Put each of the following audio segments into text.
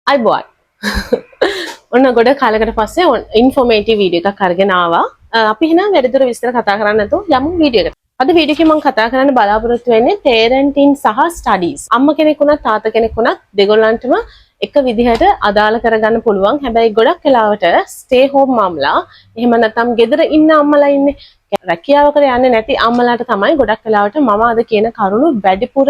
අයිබෝන් ඔන්න ගොඩ කාලකට පස්සේ ඉන්ෆෝමේටිව් වීඩියෝ එකක් අරගෙන ආවා. අපි එහෙනම් වැඩිදුර විස්තර කතා කරන්න නැතුව යමු වීඩියෝ එකට. අද වීඩියෝ එකේ මම කතා කරන්න බලාපොරොත්තු වෙන්නේ parenting සහ studies. අම්මා කෙනෙක් වුණත් තාත්තා කෙනෙක් වුණත් දෙගොල්ලන්ටම එක විදිහට අදාළ කරගන්න පුළුවන්. හැබැයි ගොඩක් වෙලාවට stay home මම්ලා එහෙම නැත්නම් ගෙදර ඉන්න අම්මලා ඉන්නේ රැකියාවකට යන්නේ නැති අම්මලාට තමයි ගොඩක් වෙලාවට මම අද කියන කරුණු වැඩිපුර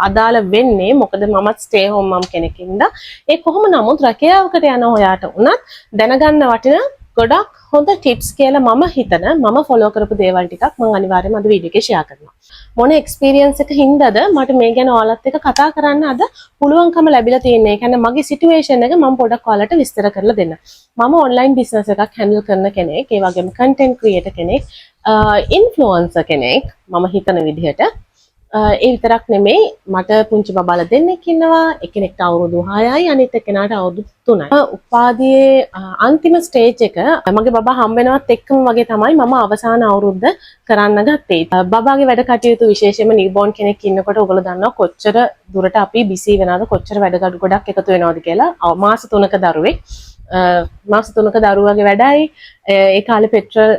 අදාළ වෙන්නේ. මොකද මමත් stay home mom කෙනෙක්ින්ද ඒ කොහොම නමුත් රැකියාවකට යන ඔයාට උනත් දැනගන්න වටින ගොඩක් හොඳ ටිප්ස් කියලා මම හිතන මම ෆලෝ කරපු දේවල් ටිකක් මම අනිවාර්යයෙන්ම අද වීඩියෝ එකේ ෂෙයා කරනවා. මොන එක්ස්පීරියන්ස් එක හින්දාද මට මේ ගැන ඔයාලත් එක්ක කතා කරන්න අද පුළුවන්කම ලැබිලා තියෙන්නේ. ඒ කියන්නේ මගේ සිටුේෂන් එක මම පොඩක් ඔයාලට විස්තර කරලා දෙන්න. මම ඔන්ලයින් බිස්නස් එකක් හැන්ඩල් කරන කෙනෙක්, ඒ වගේම කන්ටෙන්ට් ක්‍රියේටර් කෙනෙක්, ඉන්ෆ්ලුවෙන්සර් කෙනෙක් මම හිතන විදිහට. ඒ විතරක් නෙමෙයි මට පුංචි බබාලා දෙන්නෙක් ඉන්නවා. එක්කෙනෙක්ට අවුරුදු 6යි අනිත් එක්කෙනාට අවුරුදු 3යි. උපාධියේ අන්තිම ස්ටේජ් එක මගේ බබා හම්බ වෙනවත් එක්කම වගේ තමයි මම අවසාන අවුරුද්ද කරන්න ගත්තේ. බබාගේ වැඩ කටයුතු විශේෂයෙන්ම නිව්බෝර්න් කෙනෙක් ඉන්නකොට ඔයගොල්ලෝ දන්නවා කොච්චර දුරට අපි බිසි වෙනවද, කොච්චර වැඩ ගොඩක් එකතු වෙනවද කියලා. මාස 3ක දරුවෙක්. මාස 3ක දරුවාගේ වැඩයි ඒ කාලේ පෙට්‍රල්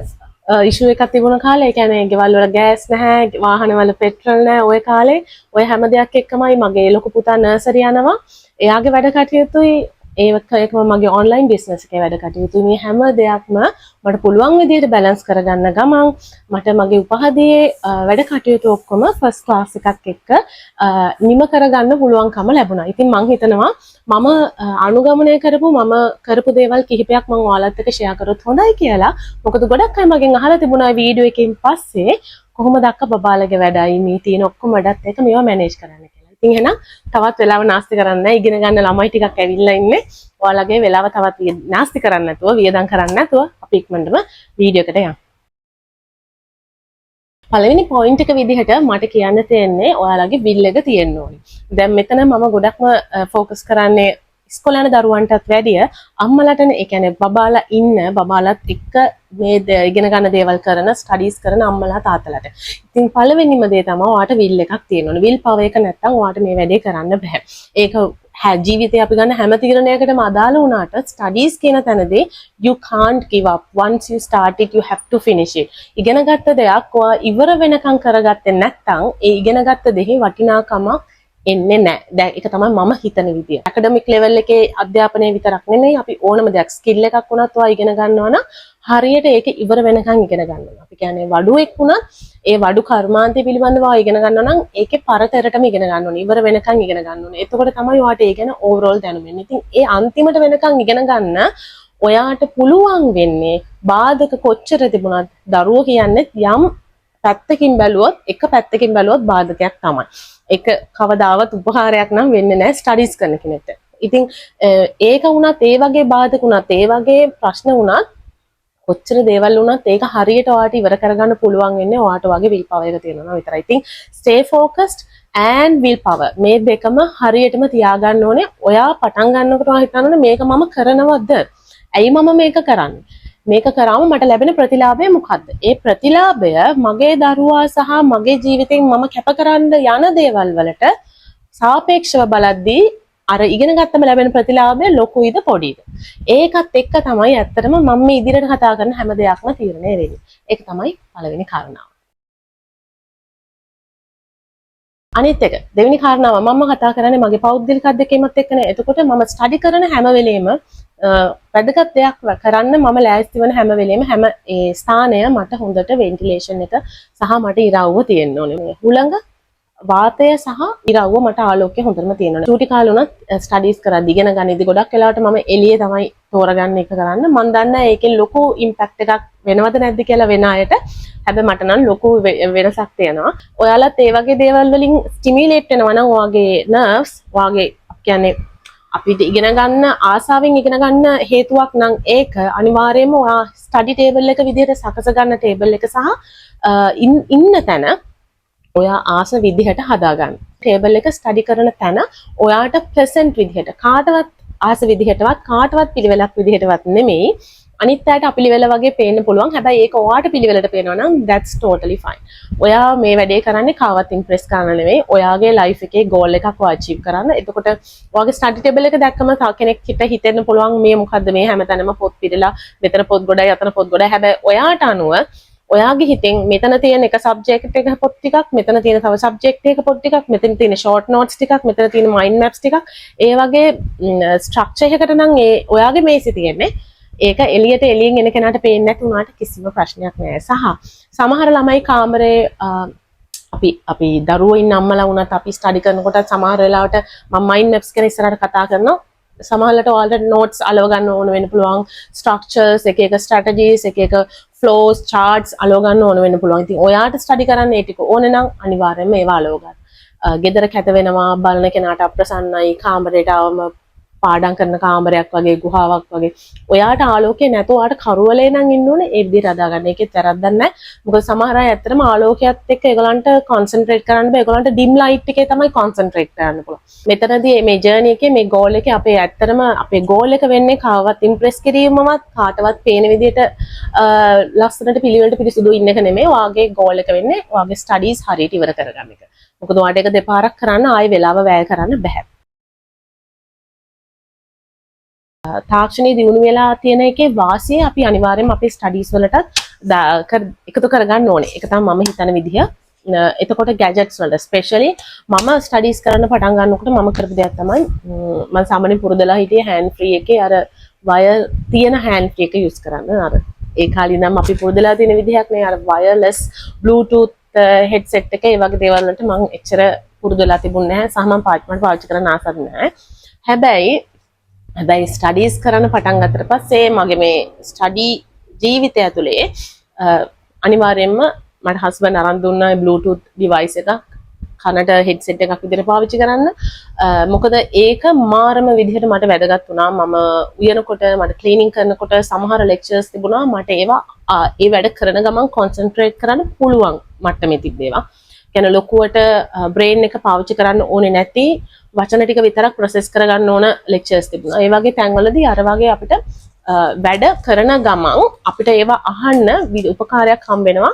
ඉෂුව එකක් තිබුණ කාලේ. ඒ කියන්නේ ගෙවල් වල ගෑස් නැහැ, වාහන වල පෙට්‍රල් නැහැ. ওই කාලේ ওই හැම දෙයක් එක්කමයි මගේ ලොකු පුතා නර්සරි යනවා. එයාගේ වැඩ කටයුතුයි ඒකම මගේ ඔන්ලයින් බිස්නස් එකේ වැඩ කටයුතුයි. මේ හැම දෙයක්ම මට පුළුවන් විදිහට බැලන්ස් කරගන්න ගමන් මට මගේ උපාධියේ වැඩ කටයුතු ඔක්කොම ෆස්ට් ක්ලාස් එකක් එක්ක නිම කරගන්න පුළුවන්කම ලැබුණා. ඉතින් මම හිතනවා මම අනුගමනය කරපු දේවල් කිහිපයක් මම ඔයාලත් එක්ක ෂෙයා කරොත් හොඳයි කියලා. මොකද ගොඩක් අය මගෙන් අහලා තිබුණා වීඩියෝ එකකින් පස්සේ කොහොමද අක්කා බබාලගේ වැඩයි මේ තියෙන ඔක්කොම වැඩත් එක්ක මේවා මැනේජ් කරන්න කියලා. ඉතින් එහෙනම් තවත් වෙලාව නාස්ති කරන්න නැහැ. ඉගෙන ගන්න ළමයි ටිකක් ඇවිල්ලා ඉන්නේ. ඔයාලගේ වෙලාව තවත් නාස්ති කරන්න නැතුව, වියදම් කරන්න නැතුව අපි ඉක්මනටම වීඩියෝ එකට යමු. පළවෙනි පොයින්ට් එක විදිහට මට කියන්න තියෙන්නේ ඔයාලගේ බිල් එක තියෙන්න ඕනේ. දැන් මෙතන මම ගොඩක්ම ફોકસ කරන්නේ ඉස්කෝලේ යන දරුවන්ටත් වැඩිය අම්මලාටනේ. ඒ කියන්නේ බබාලත් එක්ක මේ ඉගෙන ගන්න දේවල් කරන ස්ටඩීස් කරන අම්මලා තාත්තලාට. ඉතින් පළවෙනිම දේ තමයි ඔයාට විල් එකක් තියෙන්න ඕනේ. විල් පවර් එක නැත්තම් ඔයාට මේ වැඩේ කරන්න බෑ. ඒක ජීවිතේ අපි ගන්න හැම තීරණයකටම අදාළ වුණාට ස්ටඩීස් කියන තැනදී you can't give up. Once you start it you have to finish it. ඉගෙන ගත්ත දෙයක් ඔයා ඉවර වෙනකම් කරගත්තේ නැත්තම් ඒ ඉගෙන ගත්ත දෙහි වටිනාකම එන්නේ නැහැ. දැන් ඒක තමයි මම හිතන විදිය. ඇකඩමික් ලෙවල් එකේ අධ්‍යාපනය විතරක් නෙමෙයි අපි ඕනම දෙයක් ස්කිල් එකක් වුණත් ඔයා ඉගෙන ගන්නවා නම් හරියට ඒක ඉවර වෙනකන් ඉගෙන ගන්න ඕන. අපි කියන්නේ වඩුවෙක් වුණත් ඒ වඩු කර්මාන්තය පිළිබඳව ඉගෙන ගන්නවා නම් ඒකේ පරතරටම ඉගෙන ගන්න ඕනේ. ඉවර වෙනකන් ඉගෙන ගන්න ඕනේ. එතකොට තමයි ඔයාට ඒ ගැන ඕවරෝල් දැනුම එන්නේ. ඉතින් ඒ අන්තිමට වෙනකන් ඉගෙන ගන්න ඔයාට පුළුවන් වෙන්නේ බාධක කොච්චර තිබුණත් දරුවෝ කියන්නේ යම් පැත්තකින් බැලුවොත් බාධකයක් තමයි. ඒක කවදාවත් උපහාරයක් නම් වෙන්නේ නැහැ ස්ටඩීස් කරන කෙනෙක්ට. ඉතින් ඒක වුණත් ඒ වගේ බාධක වුණත් ඒ වගේ ප්‍රශ්න වුණත් කොච්චර දේවල් වුණත් ඒක හරියට ඔයාට ඉවර කරගන්න පුළුවන් වෙන්නේ ඔයාට වගේ විල් පවර් එක තියෙනවා විතරයි. ඉතින් stay focused and will power මේ දෙකම හරියටම තියාගන්න ඕනේ. ඔයා පටන් ගන්නකොට ඔයා හිතන්න ඕනේ මේක මම කරනවද? ඇයි මම මේක කරන්නේ? මේක කරාම මට ලැබෙන ප්‍රතිලාභය මොකද්ද? ඒ ප්‍රතිලාභය මගේ දරුවා සහ මගේ ජීවිතෙන් මම කැප කරන්න යන දේවල් වලට සාපේක්ෂව බලද්දී අර ඉගෙන ගත්තම ලැබෙන ප්‍රතිලාභය ලොකුයිද පොඩිද? ඒකත් එක්ක තමයි ඇත්තටම මම මේ ඉදිරියට කතා කරන හැම දෙයක්ම තීරණය වෙන්නේ. ඒක තමයි පළවෙනි කාරණාව. අනිත් එක දෙවෙනි කාරණාව මම කතා කරන්නේ මගේ පෞද්ගලික අත්දැකීමත් එක්කනේ. එතකොට මම ස්ටඩි කරන හැම වෙලේම වැදගත් දෙයක් කරන්න මම ලෑස්ති වෙන හැම වෙලේම හැම ඒ ස්ථානය මට හොඳට වෙන්ටිලේෂන් එක සහ මට ඉරව්ව තියෙන්න ඕනේ. මේ හුළඟ වාතය සහ ඉරව්ව මට ආලෝකය හොඳටම තියෙන්න ඕනේ. චූටි කාලේ උනත් ස්ටඩීස් කරද්දී ඉගෙන ගන්නදී ගොඩක් වෙලාවට මම එළියේ තමයි තෝරගන්න එක කරන්න. මම දන්නා ඒකෙන් ලොකු ඉම්පැක්ට් එකක් වෙනවද නැද්ද කියලා වෙන අයට. හැබැයි මට නම් ලොකු වෙනසක් තියෙනවා. ඔයාලත් ඒ වගේ දේවල් වලින් ස්ටිමියුලේට් වෙනවා නම් ඔයාගේ නර්ව්ස් ඔයාගේ කියන්නේ අපිට ඉගෙන ගන්න ආසාවෙන් ඉගෙන ගන්න හේතුවක් නම් ඒක අනිවාර්යයෙන්ම ඔයා ස්ටඩි ටේබල් එක විදිහට සකස ගන්න ටේබල් එක සහ ඉන්න තැන ඔයා ආස විදිහට හදාගන්න. ටේබල් එක ස්ටඩි කරන තැන ඔයාට ප්‍රසන්ට් විදිහට කාටවත් ආස විදිහටවත් කාටවත් පිළිවෙලක් විදිහටවත් නෙමෙයි අනිත් අයට අපිලිවෙල වගේ පේන්න පුළුවන්. හැබැයි ඒක ඔයාට පිළිවෙලට පේනවා නම් that's totally fine. ඔයා මේ වැඩේ කරන්නේ කාවත් ඉම්ප්‍රෙස් කරන්න නෙවෙයි. ඔයාගේ ලයිෆ් එකේ ගෝල් එකක් ඔයා අචීව් කරන්න. එතකොට ඔයාගේ ස්ටඩි ටේබල් එක දැක්කම තව කෙනෙක්ට හිතෙන්න පුළුවන් මේ මොකද්ද මේ හැමතැනම පොත් පිරලා මෙතන පොත් ගොඩයි අතන පොත් ගොඩයි. හැබැයි ඔයාට අනුව ඔයාගේ හිතෙන් මෙතන තියෙන එක සබ්ජෙක්ට් එක පොත් ටිකක්, මෙතන තියෙන තව සබ්ජෙක්ට් එක පොත් ටිකක්, මෙතන තියෙන ෂෝට් නෝට්ස් ටිකක්, මෙතන තියෙන මයින්ඩ් මැප්ස් ටිකක්, ඒ වගේ ස්ට්‍රක්චර් එකකට නම් ඒ ඔයාගේ මේසෙ තියෙන්නේ. ඒක එළියට එළියෙන් එන කෙනාට පේන්නේ නැති උනාට කිසිම ප්‍රශ්නයක් නෑ. සහ සමහර ළමයි කාමරේ අපි දරුවෝ ඉන්න අම්මලා වුණත් අපි ස්ටඩි කරනකොට සමහර වෙලාවට මම මයින්ඩ් මැප්ස් ගැන ඉස්සරහට කතා කරනවා. සමහරවිට ඔයාලට නෝට්ස් අලව ගන්න ඕන වෙන්න පුළුවන්. ස්ට්‍රක්චර්ස් එක ස්ට්‍රැටජිස් එක ෆ්ලෝස් චාර්ට්ස් අලව ගන්න ඕන වෙන්න පුළුවන්. ඉතින් ඔයාට ස්ටඩි කරන්න ඒ ටික ඕනේ නම් අනිවාර්යයෙන්ම ඒවා අලව ගන්න. ගෙදර කැත වෙනවා බලන කෙනාට අප්‍රසන්නයි කාමරේට ආවම පාඩම් කරන කාමරයක් වගේ ගුහාවක් වගේ ඔයාට ආලෝකය නැතුව ඔයාට කරුවලේ නම් ඉන්න ඕනේ ඒ විදිහට හදා ගන්න. ඒකෙත් වැරද්දක් නැහැ. මොකද සමහර අය ඇත්තටම ආලෝකයත් එක්ක ඒගොල්ලන්ට කොන්සන්ට්‍රේට් කරන්න බෑ. ඒගොල්ලන්ට ඩිම් ලයිට් එකේ තමයි කොන්සන්ට්‍රේට් කරන්න පුළුවන්. මෙතනදී මේ ජර්නි එකේ මේ ගෝල් එකේ අපේ ඇත්තටම අපේ ගෝල් එක වෙන්නේ කාවත් ඉම්ප්‍රෙස් කිරීමවත් කාටවත් පේන විදිහට ලස්සනට පිළිවෙලට පිරිසුදු ඉන්න එක නෙමෙයි. ඔයාගේ ගෝල් එක වෙන්නේ ඔයාගේ ස්ටඩීස් හරියට ඉවර කරගන්න එක. මොකද ඔයාට ඒක දෙපාරක් කරන්න ආයෙ වෙලාව වැය කරන්න බෑ. තාක්ෂණයේ දියුණු වෙලා තියෙන එකේ වාසිය අපි අනිවාර්යයෙන්ම අපේ ස්ටඩීස් වලට එකතු කරගන්න ඕනේ. ඒක තමයි මම හිතන විදිහ. එතකොට ගැජට්ස් වලට ස්පෙෂලි මම ස්ටඩීස් කරන්න පටන් ගන්නකොට මම කරපු දෙයක් තමයි මම සාමාන්‍යයෙන් පුරුදලා හිටියේ හෑන්ඩ් ෆ්‍රී එකේ අර වයර් තියෙන හෑන්ඩ් ෆ්‍රී එක යූස් කරන්න. අර ඒ කාලේ නම් අපි පුරුදලා තියෙන විදිහක් නේ අර වයර්ලස් බ්ලූටූත් හෙඩ්සෙට් එක ඒ වගේ දේවල් වලට මම එච්චර පුරුදුලා තිබුණේ නැහැ. සහ මම පාවිච්චි කරන්න ආසත් නැහැ. හැබැයි ස්ටඩීස් කරන්න පටන් ගත්තට පස්සේ මගේ මේ ස්ටඩි ජීවිතය ඇතුලේ අනිවාර්යයෙන්ම මට හස්බන්ඩ් අරන් දුන්නා බ්ලූටූත් ඩිවයිස් එකක් කනට හෙඩ්සෙට් එකක් විදිහට පාවිච්චි කරන්න. මොකද ඒක මාරම විදිහට මට වැදගත් වුණා. මම උයනකොට මට ක්ලීනින් කරනකොට සමහර ලෙක්චර්ස් තිබුණා මට ඒවා ඒ වැඩ කරන ගමන් කොන්සන්ට්‍රේට් කරන්න පුළුවන් මට්ටමේ තිබ්බේවා. කියන්නේ ලොකුවට බ්‍රේන් එක පාවිච්චි කරන්න ඕනේ නැති වචන ටික විතරක් ප්‍රොසෙස් කරගන්න ඕන ලෙක්චර්ස් තිබුණා. ඒ වගේ තැන්වලදී අර වගේ අපිට වැඩ කරන ගමන් අපිට ඒවා අහන්න උපකාරයක් හම්බ වෙනවා.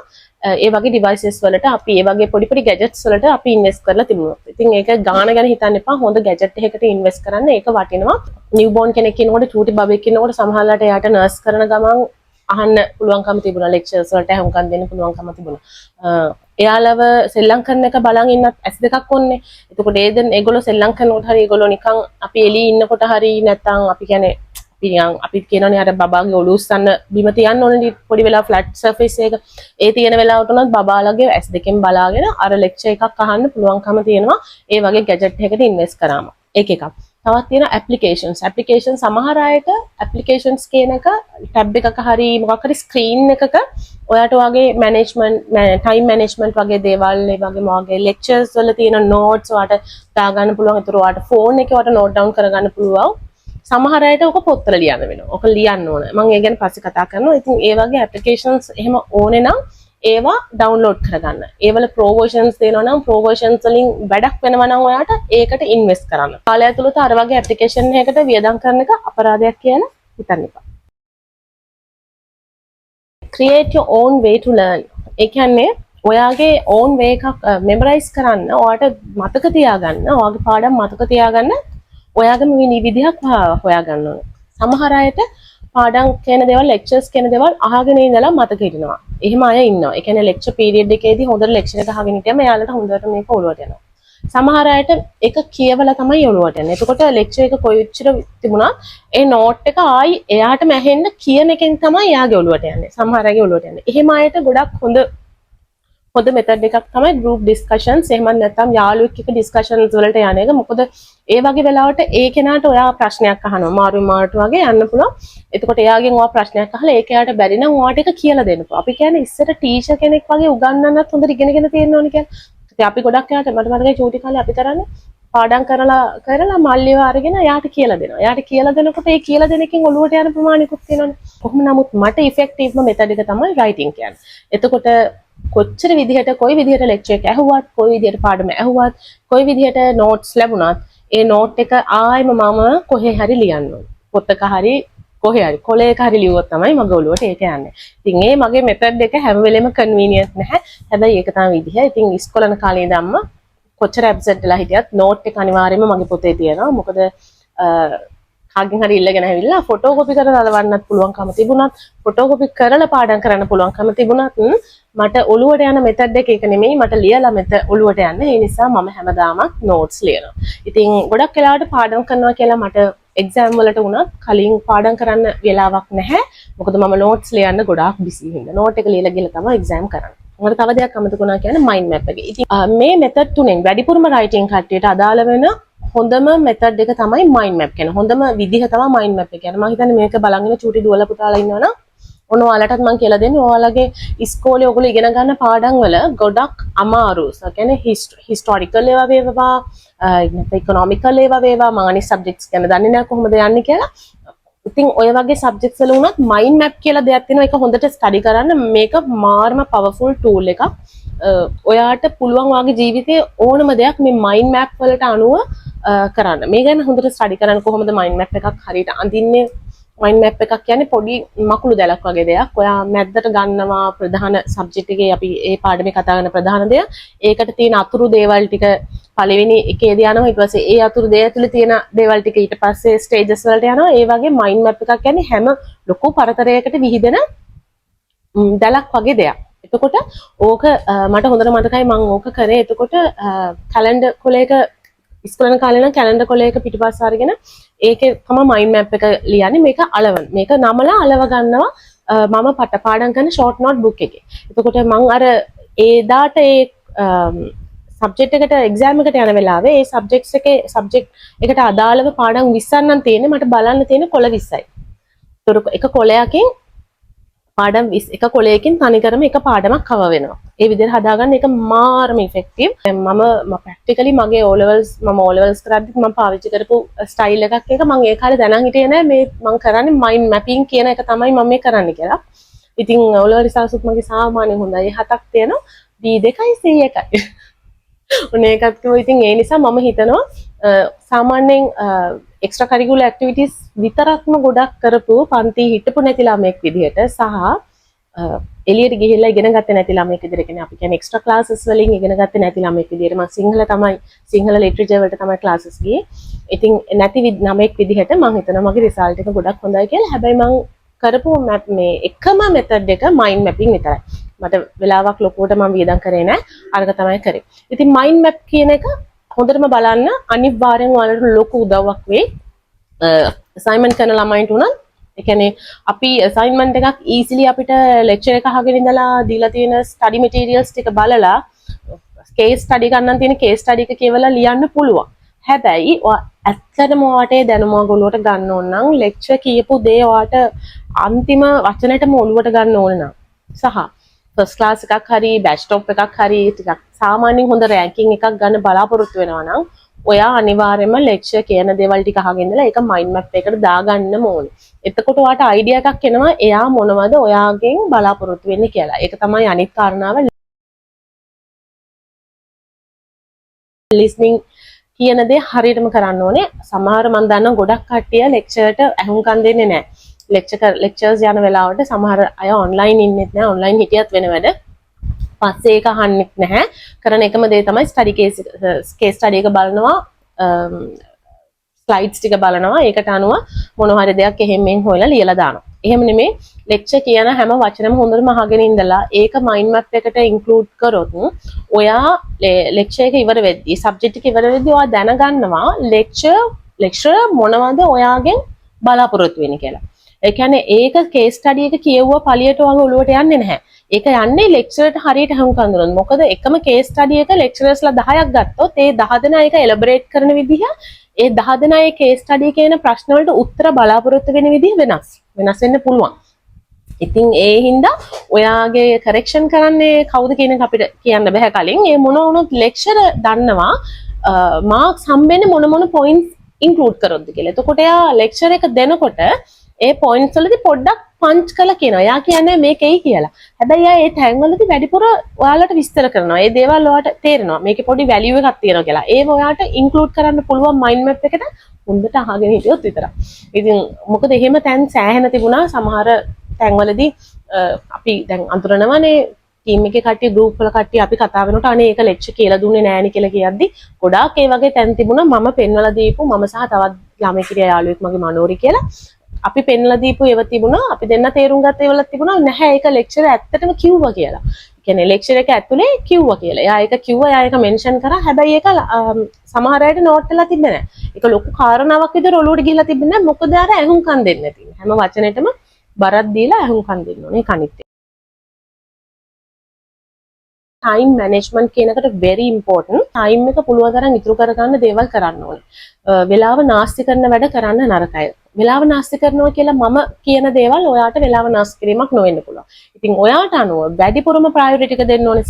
ඒ වගේ ඩිවයිසස් වලට අපි ඒ වගේ පොඩි පොඩි ගැජට්ස් වලට අපි ඉන්වෙස්ට් කරලා තිබුණා. ඉතින් ඒක ගාන ගැන හිතන්න එපා. හොඳ ගැජට් එකකට ඉන්වෙස්ට් කරන්න ඒක වටිනවා. නිව්බෝර්න් කෙනෙක් ඉන්නකොට චූටි බබෙක් ඉන්නකොට සමහරවිට එයාට නර්ස් කරන ගමන් අහන්න පුළුවන්කම තිබුණා. ලෙක්චර්ස් වලට හුඟක් දෙන්න පුළුවන්කම තිබුණා. එයාලව සෙල්ලම් කරන එක බලන් ඉන්නත් ඇස් දෙකක් ඕනේ. එතකොට ඒගොල්ලෝ සෙල්ලම් කරනකොට හරි ඒගොල්ලෝ නිකන් අපි එළියේ ඉන්නකොට හරි නැත්තම් අපි කියන්නේ අපි කියනනේ අර බබාගේ ඔළුව උස්සන්න බිම තියන්න ඕනේ පොඩි වෙලා ෆ්ලැට් සර්ෆේස් එක. ඒ තියෙන වෙලාවට උනත් බබාලගේ ඇස් දෙකෙන් බලාගෙන අර ලෙක්චර් එකක් අහන්න පුළුවන්කම තියෙනවා. ඒ වගේ ගැජට් එකකට ඉන්වෙස්ට් කරාම. ඒක එකක්. තවත් තියෙන ඇප්ලිකේෂන් සමහර අයට ඇප්ලිකේෂන්ස් කියන එක ටැබ් එකක හරි මොකක් හරි ස්ක්‍රීන් එකක ඔයාට වගේ ටයිම් මැනේජ්මන්ට් වගේ දේවල් ඒ වගේම වගේ ලෙක්චර්ස් වල තියෙන නෝට්ස් ඔයාට දාගන්න පුළුවන්. ඒතර ඔයාට ෆෝන් එකේ ඔයාට නෝට් ඩවුන් කරගන්න පුළුවන්. සමහර අයට ඔක පොත්වල ලියන්න වෙනවා. ඔක ලියන්න ඕන. මම ඒ ගැන පස්සේ කතා කරනවා. ඉතින් ඒ වගේ ඇප්ලිකේෂන්ස් එහෙම ඕනේ නම් ඒවා ඩවුන්ලෝඩ් කරගන්න. ඒවල ප්‍රෝ වර්ෂන්ස් දෙනවා නම් ප්‍රෝ වර්ෂන්ස් වලින් වැඩක් වෙනවා නම් ඔයාට ඒකට ඉන්වෙස්ට් කරන්න. කාලය ඇතුළත අර වගේ ඇප්ලිකේෂන් එකකට වියදම් කරන එක අපරාධයක් කියලා හිතන්න එපා. Create your own way to learn. ඒ කියන්නේ ඔයාගේ own way එකක් memorize කරන්න, ඔයාට මතක තියාගන්න, ඔයාගේ පාඩම් මතක තියාගන්න ඔයාගේම විදිහක් හොයාගන්න ඕනේ. සමහර අයට පාඩම් කියන දේවල් ලෙක්චර්ස් කියන දේවල් අහගෙන ඉඳලා මතක හිටිනවා. එහෙම අය ඉන්නවා. ඒ කියන්නේ ලෙක්චර් පීරියඩ් එකේදී හොඳට ලෙක්චර් එක අහගෙන හිටියම එයාලට හොඳට මේක ඔළුවට යනවා. සමහර අයට ඒක කියවලා තමයි ඔළුවට යන්නේ. එතකොට ලෙක්චර් එක කොයිච්චර තිබුණා ඒ නෝට් එක ආයි එයාටම ඇහෙන්න කියන එකෙන් තමයි එයාගේ ඔළුවට යන්නේ. සමහර අයගේ ඔළුවට යන්නේ. එහෙම අයට ගොඩක් හොඳ මෙතඩ් එකක් තමයි group discussions. එහෙම නැත්නම් යාළුවෙක් එක්ක discussions වලට යන එක. මොකද ඒ වගේ වෙලාවට ඒ කෙනාට ඔයා ප්‍රශ්නයක් අහනවා මාරුමාරට වගේ යන්න පුළුවන්. එතකොට එයාගෙන් ඔයා ප්‍රශ්නයක් අහලා ඒක එයාට බැරි නම් ඔයාට ඒක කියලා දෙන්න පුළුවන්. අපි කියන්නේ ඉස්සර ටීචර් කෙනෙක් වගේ උගන්වන්නත් හොඳට ඉගෙනගෙන තියෙන්න ඕනේ කියන්නේ. ඉතින් අපි ගොඩක් එයාට මට මතකයි චූටි කාලේ අපි කරන්නේ පාඩම් කරලා මල්ලිව අරගෙන එයාට කියලා දෙනවා. එයාට කියලා දෙනකොට ඒ කියලා දෙන එකෙන් ඔළුවට යන ප්‍රමාණිකුත් තියෙනවනේ. කොහොම නමුත් මට ඉෆෙක්ටිව්ම මෙතඩ් එක තමයි රයිටින් කියන්නේ. එතකොට කොච්චර විදිහට කොයි විදිහට ලෙක්චර් එක ඇහුවත් කොයි විදිහට පාඩම ඇහුවත් කොයි විදිහට නෝට්ස් ලැබුණත් ඒ නෝට් එක ආයෙම මම කොහේ හරි ලියන්න ඕනේ. පොතක හරි කොහේ හරි කොලයක හරි ලියුවොත් තමයි මගේ ඔළුවට ඒක යන්නේ. ඉතින් ඒ මගේ මෙතඩ් එක හැම වෙලෙම කන්වීනියන්ට් නැහැ. හැබැයි ඒක තමයි විදිහ. ඉතින් ඉස්කෝලේ කාලේ ඉඳන්ම කොච්චර ඇබ්සෙන්ට් වෙලා හිටියත් නෝට් එක අනිවාර්යයෙන්ම මගේ පොතේ තියෙනවා. මොකද කාගෙන් හරි ඉල්ලගෙන ඇවිල්ලා ෆොටෝකොපි කරලා දාන්නත් පුළුවන්කම තිබුණත් ෆොටෝකොපි කරලා පාඩම් කරන්න පුළුවන්කම තිබුණත් මට ඔළුවට යන මෙතඩ් එක ඒක නෙමෙයි මට ලියලා ඔළුවට යන්නේ. ඒ නිසා මම හැමදාම නෝට්ස් ලියනවා. ඉතින් ගොඩක් වෙලාවට පාඩම් කරනවා කියලා මට එක්සෑම් වලට වුණත් කලින් පාඩම් කරන්න වෙලාවක් නැහැ. මොකද මම නෝට්ස් ලියන්න ගොඩාක් බිසි හින්දා. නෝට් එක ලියලා ගිහලා තමයි එක්සෑම් කරන්නේ. මට තව දෙයක් අමතක වුණා කියන්නේ මයින්ඩ් මැප් එක. ඉතින් මේ මෙතඩ් තුනෙන් වැඩිපුරම රයිටින් කට්ටියට අදාළ වෙන හොඳම මෙතඩ් එක තමයි මයින්ඩ් මැප් කියන්නේ. හොඳම විදිහ තමයි මයින්ඩ් මැප් එක කියන්නේ. මම හිතන්නේ මේක බලන් ඉන්න චූටි දුවලා පුතාලා ඉන්නවනම් ඔන්න ඔයාලටත් මම කියලා දෙන්නේ ඔයාලගේ ඉස්කෝලේ ඔයගොල්ලෝ ඉගෙන ගන්න පාඩම් වල ගොඩක් අමාරු. ඒ කියන්නේ හිස්ටොරිකල් ඒවා වේවා, ඉකොනොමිකල් ඒවා වේවා, මම අනිත් සබ්ජෙක්ට්ස් ගැන දන්නේ නැහැ කොහොමද යන්නේ කියලා. ඉතින් ඔය වගේ සබ්ජෙක්ට්ස් වල වුණත් මයින්ඩ් මැප් කියලා දෙයක් තියෙනවා. ඒක හොඳට ස්ටඩි කරන්න. මේක මාර්ම පවර්ෆුල් ටූල් එකක්. ඔයාට පුළුවන් වාගේ ජීවිතේ ඕනම දෙයක් මේ මයින්ඩ් මැප් වලට අනුව කරන්න. මේ ගැන හොඳට ස්ටඩි කරන්න කොහොමද මයින්ඩ් මැප් එකක් හරියට අඳින්නේ. මයින්ඩ් මැප් එකක් කියන්නේ පොඩි මකුළු දැලක් වගේ දෙයක්. ඔයා මැද්දට ගන්නවා ප්‍රධාන සබ්ජෙක්ට් එකේ අපි ඒ පාඩමේ කතා කරන ප්‍රධාන දේ. ඒකට තියෙන අතුරු දේවල් ටික පළවෙනි එකේදී යනවා. ඊට පස්සේ ඒ අතුරු දේ ඇතුලේ තියෙන දේවල් ටික ඊට පස්සේ ස්ටේජස් වලට යනවා. ඒ වගේ මයින්ඩ් මැප් එකක් කියන්නේ හැම ලොකු පරතරයකට විහිදෙන දැලක් වගේ දෙයක්. එතකොට ඕක මට හොඳට මතකයි මම ඕක කරේ. එතකොට කැලෙන්ඩර් කොලයක ඉස්කෝලේ කාලේ නම් කැලෙන්ඩර් කොලයක පිටිපස්ස අරගෙන ඒකේ තමයි මයින්ඩ් මැප් එක ලියන්නේ. මේක අලවන. මේක නමලා අලව ගන්නවා මම පාඩම් කරන ෂෝට් නෝට් බුක් එකේ. එතකොට මම අර ඒ දාට ඒ සබ්ජෙක්ට් එකට එක්සෑම් එකට යන වෙලාවේ ඒ සබ්ජෙක්ට් එකට අදාළව පාඩම් 20ක් නම් තියෙන්නේ. මට බලන්න තියෙන කොළ 20යි. ඒතකොට එක කොලයකින් පාඩම් 20 එක කොලයකින් තනිකරම එක පාඩමක් කව වෙනවා. ඒ විදිහට හදාගන්න එක මාරම ඉෆෙක්ටිව්. මම ප්‍රැක්ටිකලි මගේ O levels කරද්දි මම පාවිච්චි කරපු ස්ටයිල් එකක් එක මම ඒ කාලේ දැනන් හිටියේ නෑ මේ මම කරන්නේ මයින්ඩ් මැපින් කියන එක තමයි මම මේ කරන්නේ කියලා. ඉතින් O level results උත් මගේ සාමාන්‍ය හොඳයි. 7ක් තියෙනවා. B2යි C1යි. ඔන්න ඒකත් කිව්වා. ඉතින් ඒ නිසා මම හිතනවා සාමාන්‍යයෙන් එක්ස්ට්‍රා කරිකුලර් ඇක්ටිවිටීස් විතරක්ම ගොඩක් කරපු පන්ති හිටපු නැති ළමෙක් විදිහට සහ එළියට ගිහිල්ලා ඉගෙන ගත්තේ නැති ළමෙක් විදිහට කියන්නේ අපි කියන්නේ එක්ස්ට්‍රා ක්ලාසස් වලින් ඉගෙන ගත්තේ නැති ළමෙක් විදිහට මම සිංහල ලිටරේචර් වලට තමයි ක්ලාසස් ගියේ. ඉතින් නැති ළමෙක් විදිහට මම හිතනවා මගේ රිසල්ට් එක ගොඩක් හොඳයි කියලා. හැබැයි මම කරපු මේ එකම මෙතඩ් එක මයින්ඩ් මැපින් විතරයි. මට වෙලාවක් ලොකුවට මම වියදම් කරේ නැහැ. අරක තමයි කරේ. ඉතින් මයින්ඩ් මැප් කියන එක හොඳටම බලන්න අනිවාර්යෙන් ඔයාලට ලොකු උදව්වක් වෙයි. අසයින්මන්ට් කරන ළමයින්ට උනත් ඒ කියන්නේ අපි අසයින්මන්ට් එකක් ඊසිලි අපිට ලෙක්චර් එක අහගෙන ඉඳලා දීලා තියෙන ස්ටඩි මැටීරියල්ස් ටික බලලා කේස් ස්ටඩි ගන්න තියෙන කේස් ස්ටඩි එක කියවලා ලියන්න පුළුවන්. හැබැයි ඇත්තටම ඔයාට දැනුම ඔයගොල්ලෝට ගන්න ඕන නම් ලෙක්චර් කියපු දේ ඔයාට අන්තිම වචනෙටම ඔළුවට ගන්න ඕන නම් සහ ෆස්ට් ක්ලාස් එකක් හරි බැච් ටොප් එකක් හරි ටිකක් සාමාන්‍යයෙන් හොඳ රෑන්කින් එකක් ගන්න බලාපොරොත්තු වෙනවා නම් ඔයා අනිවාර්යයෙන්ම ලෙක්චර් කියන දේවල් ටික අහගෙන ඉඳලා ඒක මයින්ඩ් මැප් එකකට දාගන්නම ඕනේ. එතකොට ඔයාට අයිඩියා එකක් එනවා එයා මොනවද ඔයාගෙන් බලාපොරොත්තු වෙන්නේ කියලා. ඒක තමයි අනිත් කාරණාව. ලිස්නින් කියන දේ හරියටම කරන්න ඕනේ. සමහර මම දන්නවා ගොඩක් කට්ටිය ලෙක්චර්ට අහුම්කම් දෙන්නේ නැහැ. ලෙක්චර්ස් යන වෙලාවට සමහර අය ඔන්ලයින් ඉන්නෙත් නැහැ. ඔන්ලයින් හිටියත් වෙන වැඩ. පස්සේ ඒක අහන්නෙත් නැහැ. කරන එකම දේ තමයි ස්ටඩි කේස් ස්ටඩි එක බලනවා, ස්ලයිඩ්ස් ටික බලනවා. ඒකට අනුව මොන හරි දෙයක් එහෙම මෙන් හොයලා ලියලා දානවා. එහෙම නෙමෙයි ලෙක්චර් කියන හැම වචනම හොඳටම අහගෙන ඉඳලා ඒක මයින්ඩ් මැප් එකට ඉන්ක්ලූඩ් කරොත් ඔයා ලෙක්චර් එක ඉවර වෙද්දී සබ්ජෙක්ට් එක ඉවර වෙද්දී ඔයා දැනගන්නවා ලෙක්චර් මොනවද ඔයාගෙන් බලාපොරොත්තු වෙන්නේ කියලා. ඒ කියන්නේ ඒක කේස් ස්ටඩි එක කියවුවා පළියට වගේ ඔලුවට යන්නේ නැහැ. ඒක යන්නේ ලෙක්චරර්ට හරියට හුඟ කඳුරන. මොකද එකම කේස් ස්ටඩි එක ලෙක්චරර්ස්ලා 10ක් ගත්තොත් ඒ 10 දෙනා ඒක එලබරේට් කරන විදිහ ඒ 10 දෙනා ඒ කේස් ස්ටඩි කියන ප්‍රශ්න වලට උත්තර බලාපොරොත්තු වෙන විදිහ වෙනස් වෙන්න පුළුවන්. ඉතින් ඒ හින්දා ඔයාගේ කරෙක්ෂන් කරන්නේ කවුද කියන එක අපිට කියන්න බෑ කලින්. ඒ මොන වුණත් ලෙක්චරර් දන්නවා මාක්ස් හම්බෙන්නේ මොන පොයින්ට්ස් ඉන්ක්ලූඩ් කරොත්ද කියලා. එතකොට එයා ලෙක්චර් එක දෙනකොට ඒ පොයින්ට්ස් වලදී පොඩ්ඩක් පංච් කළා කියනවා. යා කියන්නේ මේකයි කියලා. හැබැයි යා ඒ තැන්වලදී වැඩිපුර ඔයාලට විස්තර කරනවා. ඒ දේවල් ඔයාලට තේරෙනවා. මේකේ පොඩි වැලියු එකක් තියෙනවා කියලා. ඒව ඔයාලට ඉන්ක්ලූඩ් කරන්න පුළුවන් මයින්ඩ් මැප් එකට හොඳට අහගෙන හිටියොත් විතරයි. ඉතින් මොකද එහෙම තැන් සෑහෙන තිබුණා සමහර තැන්වලදී අපි දැන් අඳුරනවානේ ටීම් එකේ කට්ටිය ගෲප් වල කට්ටිය අපි කතා වෙනකොට අනේ ඒක ලෙක්චර් කියලා දුන්නේ නෑනේ කියලා කියද්දි ගොඩාක් ඒ වගේ තැන් තිබුණා මම පෙන්වලා දීපු මම සහ තවත් ළමයි කිරිය යාළුවෙක් මගේ මනෝරි කියලා අපි පෙන්වලා දීපු ඒවා තිබුණා අපි දෙන්න තේරුම් ගත්ත ඒවලත් තිබුණා නැහැ ඒක ලෙක්චර් ඇත්තටම කිව්වා කියලා. ඒ කියන්නේ ලෙක්චර් එක ඇතුලේ කිව්වා කියලා. එයා ඒක කිව්වා එයා ඒක මෙන්ෂන් කරා හැබැයි ඒක සමහර අයට නෝට් වෙලා තිබ්බේ නැහැ. ඒක ලොකු කාරණාවක් විදිහට ඔලුවට ගිහිලා තිබ්බේ නැහැ. මොකද අර ඇහුම්කන් දෙන්නේ නැති. හැම වචනෙටම බරක් දීලා ඇහුම්කන් දෙන්න ඕනේ. ඒක අනිත් එක. time management කියන එකට very important. time එක පුළුවන් තරම් ඉතුරු කරගන්න දේවල් කරන්න ඕනේ. වෙලාව නාස්ති කරන වැඩ කරන්න නරකයි. වෙලාව නාස්ති කරනවා කියලා මම කියන දේවල් ඔයාට වෙලාව නාස්ති කිරීමක් නොවෙන්න පුළුවන්. ඉතින් ඔයාට අනුව වැඩිපුරම ප්‍රයොරිටි එක දෙන්න ඕනේ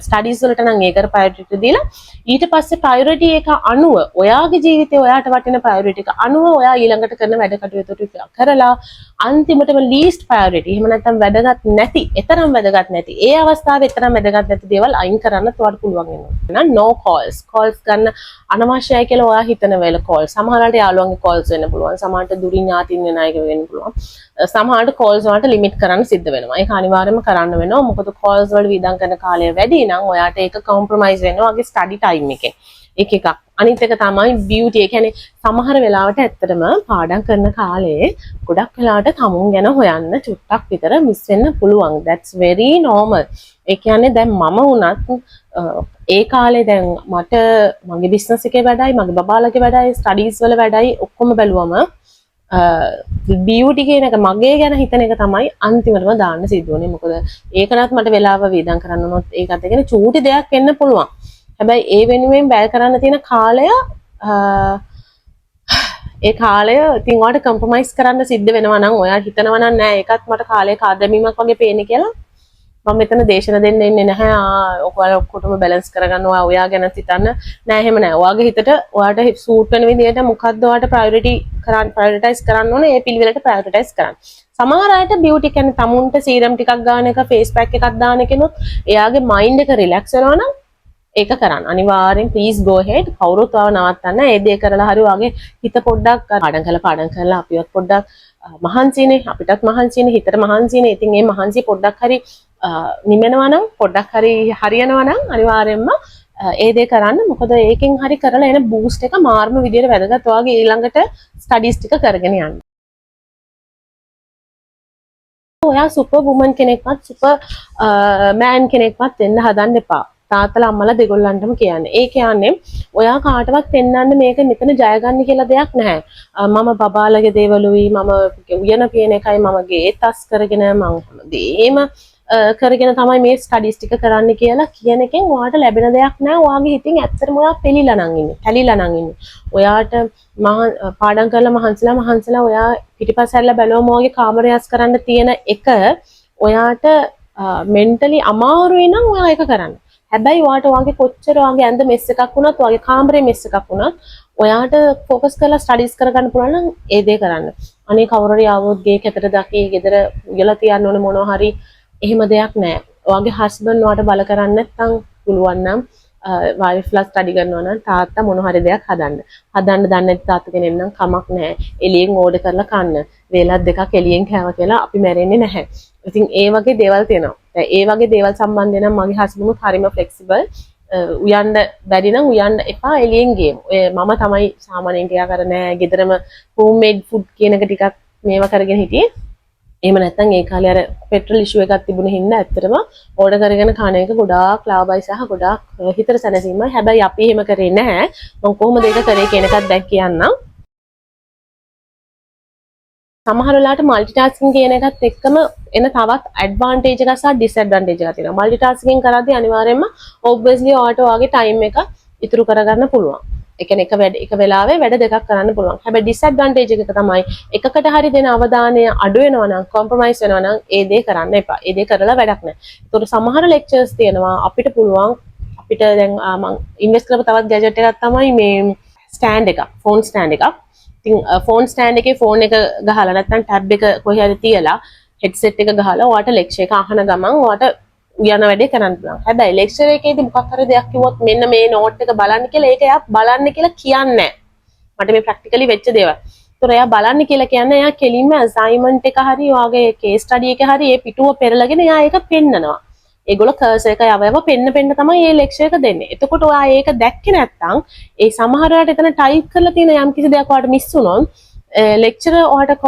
ස්ටඩීස් වලට නම් ඒකට ප්‍රයොරිටි දීලා ඊට පස්සේ ප්‍රයොරිටි එක අනුව ඔයාගේ ජීවිතේ ඔයාට වටින ප්‍රයොරිටි එක අනුව ඔයා ඊළඟට කරන වැඩ කටයුතු ටික කරලා අන්තිමටම ලීස්ට් ප්‍රයොරිටි එහෙම නැත්නම් වැදගත් නැති, එතරම් වැදගත් නැති, ඒ අවස්ථාවේ එතරම් වැදගත් නැති දේවල් අයින් කරන්නත් ඔයාට පුළුවන් වෙනවා. no calls ගන්න අනවශ්‍යයි කියලා ඔයා හිතන වෙල calls. සමහරවිට යාළුවන්ගේ calls වෙන්න පුළුවන්. සමහරවිට දුරින් ඥාතින් වෙන අය වෙන්න පුළුවන්. සමහරවිට calls වලට limit කරන්න සිද්ධ වෙනවා. ඒක අනිවාර්යයෙන්ම කරන්න වෙනවා. මොකද calls වල වියදම් කරන කාලය වැඩි නම් ඔයාට ඒක compromise වෙනවා ඔයාගේ study time එකේ. එක එකක්. අනිත් එක තමයි beauty. ඒ කියන්නේ සමහර වෙලාවට ඇත්තටම පාඩම් කරන කාලේ ගොඩක් වෙලාවට තමුන් ගැන හොයන්න චුට්ටක් විතර මිස් වෙන්න පුළුවන්. That's very normal. ඒ කියන්නේ දැන් මම වුණත් ඒ කාලේ දැන් මට මගේ බිස්නස් එකේ වැඩයි, මගේ බබාලගේ වැඩයි, ස්ටඩීස් වල වැඩයි ඔක්කොම බැලුවම beauty කියන එක මගේ ගැන හිතන එක තමයි අන්තිමටම දාන්න සිද්ධ වුනේ. මොකද ඒකනත් මට වෙලාව වේදම් කරන්න උනොත් ඒකත් කියන්නේ චූටි දෙයක් වෙන්න පුළුවන්. හැබැයි ඒ වෙනුවෙන් වැය කරන්න තියෙන කාලය ඒ කාලය ඉතින් ඔයාලට කම්ප්‍රොමයිස් කරන්න සිද්ධ වෙනවා නම් ඔයා හිතනවා නම් නෑ ඒකත් මට කාලේ කාදැමීමක් වගේ පේන්නේ කියලා මම මෙතන දේශන දෙන්න ඉන්නේ නැහැ. ඔයාලා ඔක්කොටම බැලන්ස් කරගන්න ඔයා ගැන හිතන්න නෑ එහෙම නෑ. ඔයාගේ හිතට ඔයාට සූට් වෙන විදිහට මොකද්ද ඔයාට ප්‍රයොරිටයිස් කරන්න ඕනේ ඒ පිළිවෙලට ප්‍රයොරිටයිස් කරන්න. සමහර අයට බියුටි කියන්නේ තමුන්ට සීරම් ටිකක් ගන්න එක, ෆේස් පැක් එකක් දාන කෙනුත් එයාගේ මයින්ඩ් එක රිලැක්ස් වෙනවා නම් ඒක කරන්න. අනිවාර්යෙන් please go ahead. කවුරුත් ආව නවත්තන්න. ඒ දේ කරලා හරි ඔයාගේ හිත පොඩ්ඩක් පාඩම් කරලා අපිවත් පොඩ්ඩක් මහන්සිනේ, අපිටත් මහන්සිනේ, හිතට මහන්සිනේ. ඉතින් මේ මහන්සිය පොඩ්ඩක් හරි නිමෙනවා නම්, පොඩ්ඩක් හරි හරියනවා නම් අනිවාර්යෙන්ම ඒ දේ කරන්න. මොකද ඒකෙන් හරි කරලා එන බූස්ට් එක මාර්ම විදියට වැදගත්. ඔයාගේ ඊළඟට ස්ටඩීස් ටික කරගෙන යන්න. ඔයා සුපර් වුමන් කෙනෙක්වත් සුපර් මෑන් කෙනෙක්වත් වෙන්න හදන්න එපා. තාත්තලා අම්මලා දෙගොල්ලන්ටම කියන්නේ. ඒ කියන්නේ ඔයා කාටවත් පෙන්වන්න මේක මෙතන ජය ගන්න කියලා දෙයක් නැහැ. මම බබාලගේ දේවලුයි, මම උයන පියන එකයි, මම ගේත් අස් කරගෙන මම හැමදේම කරගෙන තමයි මේ ස්ටඩීස් ටික කරන්න කියලා කියන එකෙන් ඔයාට ලැබෙන දෙයක් නැහැ. ඔයාගේ හිතින් ඇත්තටම ඔයා පෙළිලා නම් ඉන්නේ. පැලිලා නම් ඉන්නේ. ඔයාට පාඩම් කරලා මහන්සිලා ඔයා පිටිපස්ස හැරලා බැලුවම ඔයාගේ කාමරය අස් කරන්න තියෙන එක ඔයාට මෙන්ටලි අමාරුයි නම් ඔයා ඒක කරන්න. හැබැයි ඔයාට ඔයාගේ කොච්චර ඔයාගේ ඇඳ මෙස් එකක් වුණත්, ඔයාගේ කාමරේ මෙස් එකක් වුණත් ඔයාට ફોකස් කරලා ස්ටඩීස් කරගන්න පුළුවන් නම් ඒ දේ කරන්න. අනේ කවුරු හරි ආවොත් ගේ කැතට දකි ගෙදර උයලා තියන්න ඕනේ මොනවා හරි එහෙම දෙයක් නැහැ. ඔයාගේ හස්බන්ඩ් ඔයාට බල කරන්නේ නැත්නම් පුළුවන් නම් වයිෆ්ලා ස්ටඩි කරනවා නම් තාත්තා මොන හරි දෙයක් හදන්න දන්නේ නැති තාත්තා කෙනෙක් නම් කමක් නැහැ. එළියෙන් ඕඩර් කරලා කන්න. වේලක් දෙකක් එළියෙන් කෑවා කියලා අපි මැරෙන්නේ නැහැ. ඉතින් ඒ වගේ දේවල් තියෙනවා. ඒ වගේ දේවල් සම්බන්ධයෙන් නම් මගේ හස්බන්ඩ්මුත් හරිම ෆ්ලෙක්සිබල්. උයන්න බැරි නම් උයන්න එපා එළියෙන් ගේමු. මම තමයි සාමාන්‍යයෙන් ටිකක් අර නෑ ගෙදරම හෝම් මේඩ් ෆුඩ් කියන එක ටිකක් මේවා කරගෙන හිටියේ. එහෙම නැත්නම් ඒ කාලේ අර පෙට්‍රල් ඉෂුව එකක් තිබුණ හින්දා ඇත්තටම ඕඩර් කරගෙන කන එක ගොඩාක් ලාභයි සහ ගොඩාක් හිතට සැනසීමයි. හැබැයි අපි එහෙම කරේ නැහැ. මම කොහොමද ඒක කරේ කියන එකත් දැන් කියන්නම්. සමහර වෙලාවට මල්ටිටාස්කින් කියන එකත් එක්කම එන තවත් ඇඩ්වාන්ටේජ් එකක් සහ ඩිස්ඇඩ්වාන්ටේජ් එකක් තියෙනවා. මල්ටිටාස්කින් කරද්දී අනිවාර්යයෙන්ම ඔබ්වියස්ලි ඔයාට ඔයාගේ ටයිම් එක ඉතුරු කරගන්න පුළුවන්. ඒ කියන්නේ එක වෙලාවේ වැඩ දෙකක් කරන්න පුළුවන්. හැබැයි ඩිස්ඇඩ්වාන්ටේජ් එක තමයි එකකට හරි දෙන අවධානය අඩු වෙනවා නම්, කොම්ප්‍රොමයිස් වෙනවා නම් ඒ දේ කරන්න එපා. ඒ දේ කරලා වැඩක් නැහැ. ඒතකොට සමහර ලෙක්චර්ස් තියෙනවා අපිට පුළුවන් අපිට දැන් මම ඉන්වෙස්ට් කරපු තවත් ගැජට් එකක් තමයි මේ ස්ටෑන්ඩ් එකක්, ෆෝන් ස්ටෑන්ඩ් එකක්. ඉතින් ෆෝන් ස්ටෑන්ඩ් එකේ ෆෝන් එක ගහලා නැත්නම් ටැබ් එක කොහේ හරි තියලා headset එක ගහලා ඔයාට lecture එක අහන ගමන් ඔයාට යන වැඩේ කරන්න පුළුවන්. හැබැයි lecture එකේදී මොකක් හරි දෙයක් කිව්වොත් මෙන්න මේ note එක බලන්න කියලා ඒක එයා බලන්න කියලා කියන්නේ නැහැ. මට මේ ප්‍රැක්ටිකලි වෙච්ච දේවල්. ඒතර එයා බලන්න කියලා කියන්නේ එයා කෙලින්ම assignment එක හරි ඔයාගේ case study එක හරි ඒ පිටුව පෙරලගෙන එයා ඒක පෙන්නනවා. ඒගොල්ලෝ කර්සර් එක යවව පෙන්න තමයි මේ ලෙක්චර් එක දෙන්නේ. එතකොට ඔයා ඒක දැක්කේ නැත්නම් ඒ සමහර වෙලාවට එතන ටයිප් කරලා තියෙන යම් කිසි දෙයක් ඔයාලට මිස් වුණොත් ලෙක්චර් ඔයාලට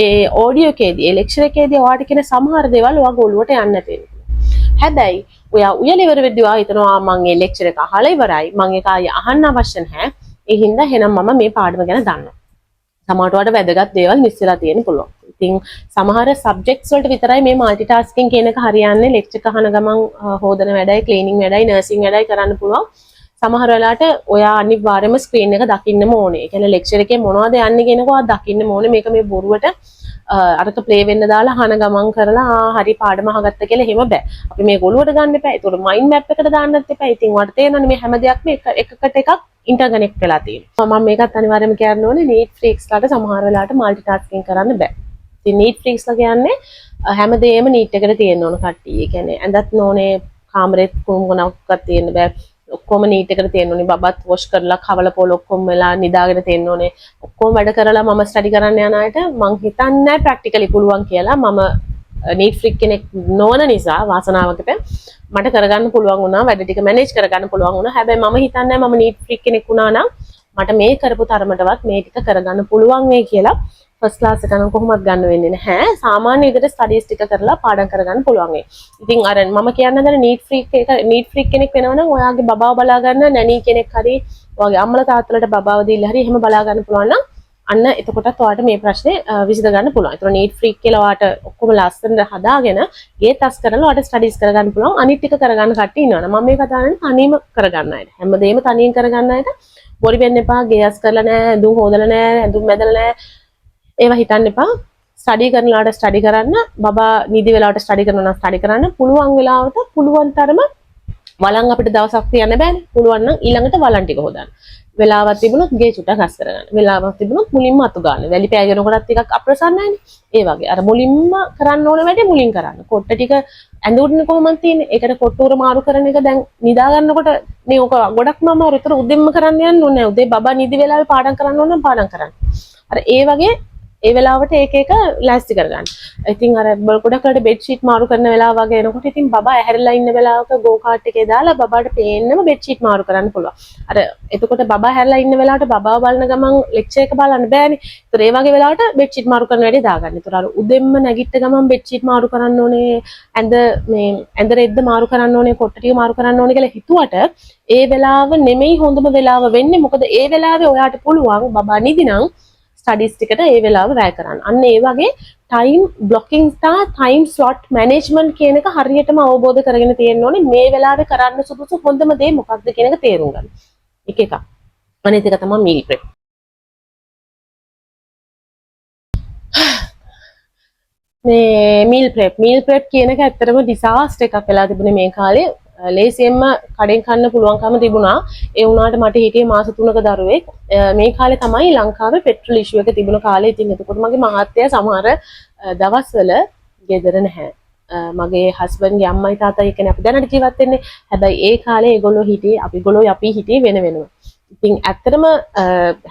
ඒ ඔඩියෝ එකේදී ඒ ලෙක්චර් එකේදී ඔයාලට කියන සමහර දේවල් ඔයාගේ ඔළුවට යන්නේ නැති වෙනවා. හැබැයි ඔයා උයල ඉවර වෙද්දී ඔයා හිතනවා මම මේ ලෙක්චර් එක අහලා ඉවරයි. මම ඒක ආයෙ අහන්න අවශ්‍ය නැහැ. ඒ හින්දා එහෙනම් මම මේ පාඩම ගැන දන්නවා. සමහරට වඩා වැදගත් දේවල් මිස් වෙලා තියෙන්න පුළුවන්. ඉතින් සමහර සබ්ජෙක්ට්ස් වලට විතරයි මේ মালටි ටාස්කින් කියන එක හරියන්නේ. ලෙක්චර් එක අහන ගමන් හොදන වැඩයි, ක්ලීනින් වැඩයි, නර්සින් වැඩයි කරන්න පුළුවන්. සමහර වෙලාවට ඔයා අනිවාර්යයෙන්ම ස්ක්‍රීන් එක දකින්නම ඕනේ. ඒ කියන්නේ ලෙක්චර් එකේ මොනවද යන්නේ කියන එක ඔයා දකින්නම ඕනේ. මේක මේ බොරුවට අරක ප්ලේ වෙන්න දාලා අහන ගමන් කරලා හරි පාඩම අහගත්ත කියලා එහෙම බෑ. අපි මේ ගොළුවට ගන්න එපා. ඒතකොට මයින්ඩ් මැප් එකට දාන්නත් එපා. ඉතින් ඔයාලට තේරෙනවනේ මේ හැම දෙයක්ම එකකට එකක් ඉන්ටර්කනෙක්ට් වෙලා තියෙනවා. මම මේකත් අනිවාර්යයෙන්ම කියන්න ඕනේ නීට් ෆ්‍රීක්ස්ලාට සමහර වෙලාවට মালටි ටාස්කින් කරන්න බෑ. ඉතින් නීට් ෆ්‍රීක්ස්ලා කියන්නේ හැමදේම නීට් එකට තියෙන්න ඕන කට්ටිය. ඒ කියන්නේ ඇඳත් නෝනේ කාමරෙත් කුණුගුණක්වත් තියෙන්න බෑ. ඔක්කොම නීට් එකට තියෙන්න ඕනේ. බබත් වොෂ් කරලා කවල පොල ඔක්කොම වෙලා නිදාගෙන තියෙන්න ඕනේ. ඔක්කොම වැඩ කරලා මම ස්ටඩි කරන්න යන අයට මං හිතන්නේ ප්‍රැක්ටිකලි පුළුවන් කියලා. මම නීට් ෆ්‍රීක් කෙනෙක් නොවන නිසා වාසනාවකට මට කරගන්න පුළුවන් වුණා. වැඩ ටික මැනේජ් කරගන්න පුළුවන් වුණා. හැබැයි මම හිතන්නේ මම නීට් ෆ්‍රීක් කෙනෙක් වුණා නම් මට මේ කරපු තරමටවත් මේ ටික කරගන්න පුළුවන් වෙයි කියලා ෆස්ට් ක්ලාස් එක නම් කොහොමවත් ගන්න වෙන්නේ නැහැ. සාමාන්‍ය විදිහට ස්ටඩීස් ටික කරලා පාඩම් කරගන්න පුළුවන් වෙයි. ඉතින් අර මම කියන්න හදන නීට් ෆ්‍රීක් කෙනෙක් වෙනවා නම් ඔයාගේ බබාව බලා ගන්න නැණී කෙනෙක් හරි ඔයාගේ අම්මලා තාත්තලාට බබාව දීලා හරි එහෙම බලා ගන්න පුළුවන් නම් අන්න එතකොටත් ඔයාලට මේ ප්‍රශ්නේ විසඳ ගන්න පුළුවන්. ඒතර නීට් ෆ්‍රීක් කියලා ඔයාලට ඔක්කොම ලස්සනට හදාගෙන ගේ තස් කරලා ඔයාලට ස්ටඩීස් කරගන්න පුළුවන්. අනිත් ටික කරගන්න කට්ටිය ඉන්නවනේ. මම මේ කතා කරන්නේ තනියම කරගන්න අයට. හැමදේම තනියෙන් කරගන්න අයට බොරි වෙන්න එපා. ගේස් කරලා නැහැ, ඇඳුම් හොදලා නැහැ, ඇඳුම් මැදලා නැහැ. ඒවා හිතන්න එපා. ස්ටඩි කරනලාට ස්ටඩි කරන්න, බබා නිදි වෙලාවට ස්ටඩි කරනවා නම් ස්ටඩි කරන්න, පුළුවන් වෙලාවට පුළුවන් තරම වළං අපිට දවසක් තියන්න බෑනේ. පුළුවන් නම් ඊළඟට වළං ටික හොදන්න. වෙලාවක් තිබුණොත් ගේ චුට්ටක් හස් කරගන්න. වෙලාවක් තිබුණොත් මුලින්ම අතු ගන්න. වැලි පෑගෙනකොටත් ටිකක් අප්‍රසන්නයිනේ. ඒ වගේ අර මුලින්ම කරන්න ඕන වැඩේ මුලින් කරන්න. කොට්ට ටික ඇඳුන්නේ කොහොමද තියෙන්නේ? ඒකට කොට්ටුර මාරු කරන එක දැන් නිදා ගන්නකොට නේ ඔක ගොඩක්ම අමාරු. ඒතර උදෙන්ම කරන්න යන්න ඕනේ නැහැ. උදේ බබා නිදි වෙලාවේ පාඩම් කරන්න ඕන නම් පාඩම් කරන්න. අර ඒ වගේ ඒ වෙලාවට ඒක එක ලෑස්ති කරගන්න. ඉතින් අර ගොඩක් වෙලාවට බෙඩ් ෂීට් මාරු කරන වෙලාව වගේ එනකොට ඉතින් බබා ඇහැරලා ඉන්න වෙලාවක ගෝ කාට් එකේ දාලා බබාට පේන්නම බෙඩ් ෂීට් මාරු කරන්න පුළුවන්. අර එතකොට බබා ඇහැරලා ඉන්න වෙලාවට බබාව බලන ගමන් ලෙක්චර් එක බලන්න බෑනේ. ඒතර ඒ වගේ වෙලාවට බෙඩ් ෂීට් මාරු කරන වැඩේ දාගන්න. ඒතර අර උදෙන්ම නැගිට ගමන් බෙඩ් ෂීට් මාරු කරන්න ඕනේ, ඇඳ රෙද්ද මාරු කරන්න ඕනේ, කොට්ට ටික මාරු කරන්න ඕනේ කියලා හිතුවට ඒ වෙලාව නෙමෙයි හොඳම වෙලාව වෙන්නේ. මොකද ඒ වෙලාවේ ඔයාට පුළුවන් බබා නිදි නම් ස්ටඩීස් ටිකට ඒ වෙලාව වැය කරන්න. අන්න ඒ වගේ ටයිම් බ්ලොකින් සහ ටයිම් ස්ලොට් මැනේජ්මන්ට් කියන එක හරියටම අවබෝධ කරගෙන තියෙන්න ඕනේ. මේ වෙලාවේ කරන්න සුදුසු හොඳම දේ මොකක්ද කියන එක තේරුම් ගන්න. එක එක. අනිත් එක තමයි මීල් ප්‍රෙප්. මේ මීල් ප්‍රෙප් කියන එක ඇත්තටම ඩිසාස්ටර් එකක් වෙලා තිබුණේ මේ කාලේ. ලේසියෙන්ම කඩෙන් කන්න පුළුවන්කම තිබුණා. ඒ වුණාට මට හිටියේ මාස 3ක දරුවෙක්. මේ කාලේ තමයි ලංකාවේ පෙට්‍රල් ඉෂුව එක තිබුණ කාලේ. ඉතින් එතකොට මගේ මහත්තයා සමහර දවස්වල ගෙදර නැහැ. මගේ හස්බන්ඩ්ගේ අම්මයි තාත්තයි කියන්නේ අපි දැනට ජීවත් වෙන්නේ. හැබැයි ඒ කාලේ ඒගොල්ලෝ හිටියේ අපි හිටියේ වෙන වෙනම. ඉතින් ඇත්තටම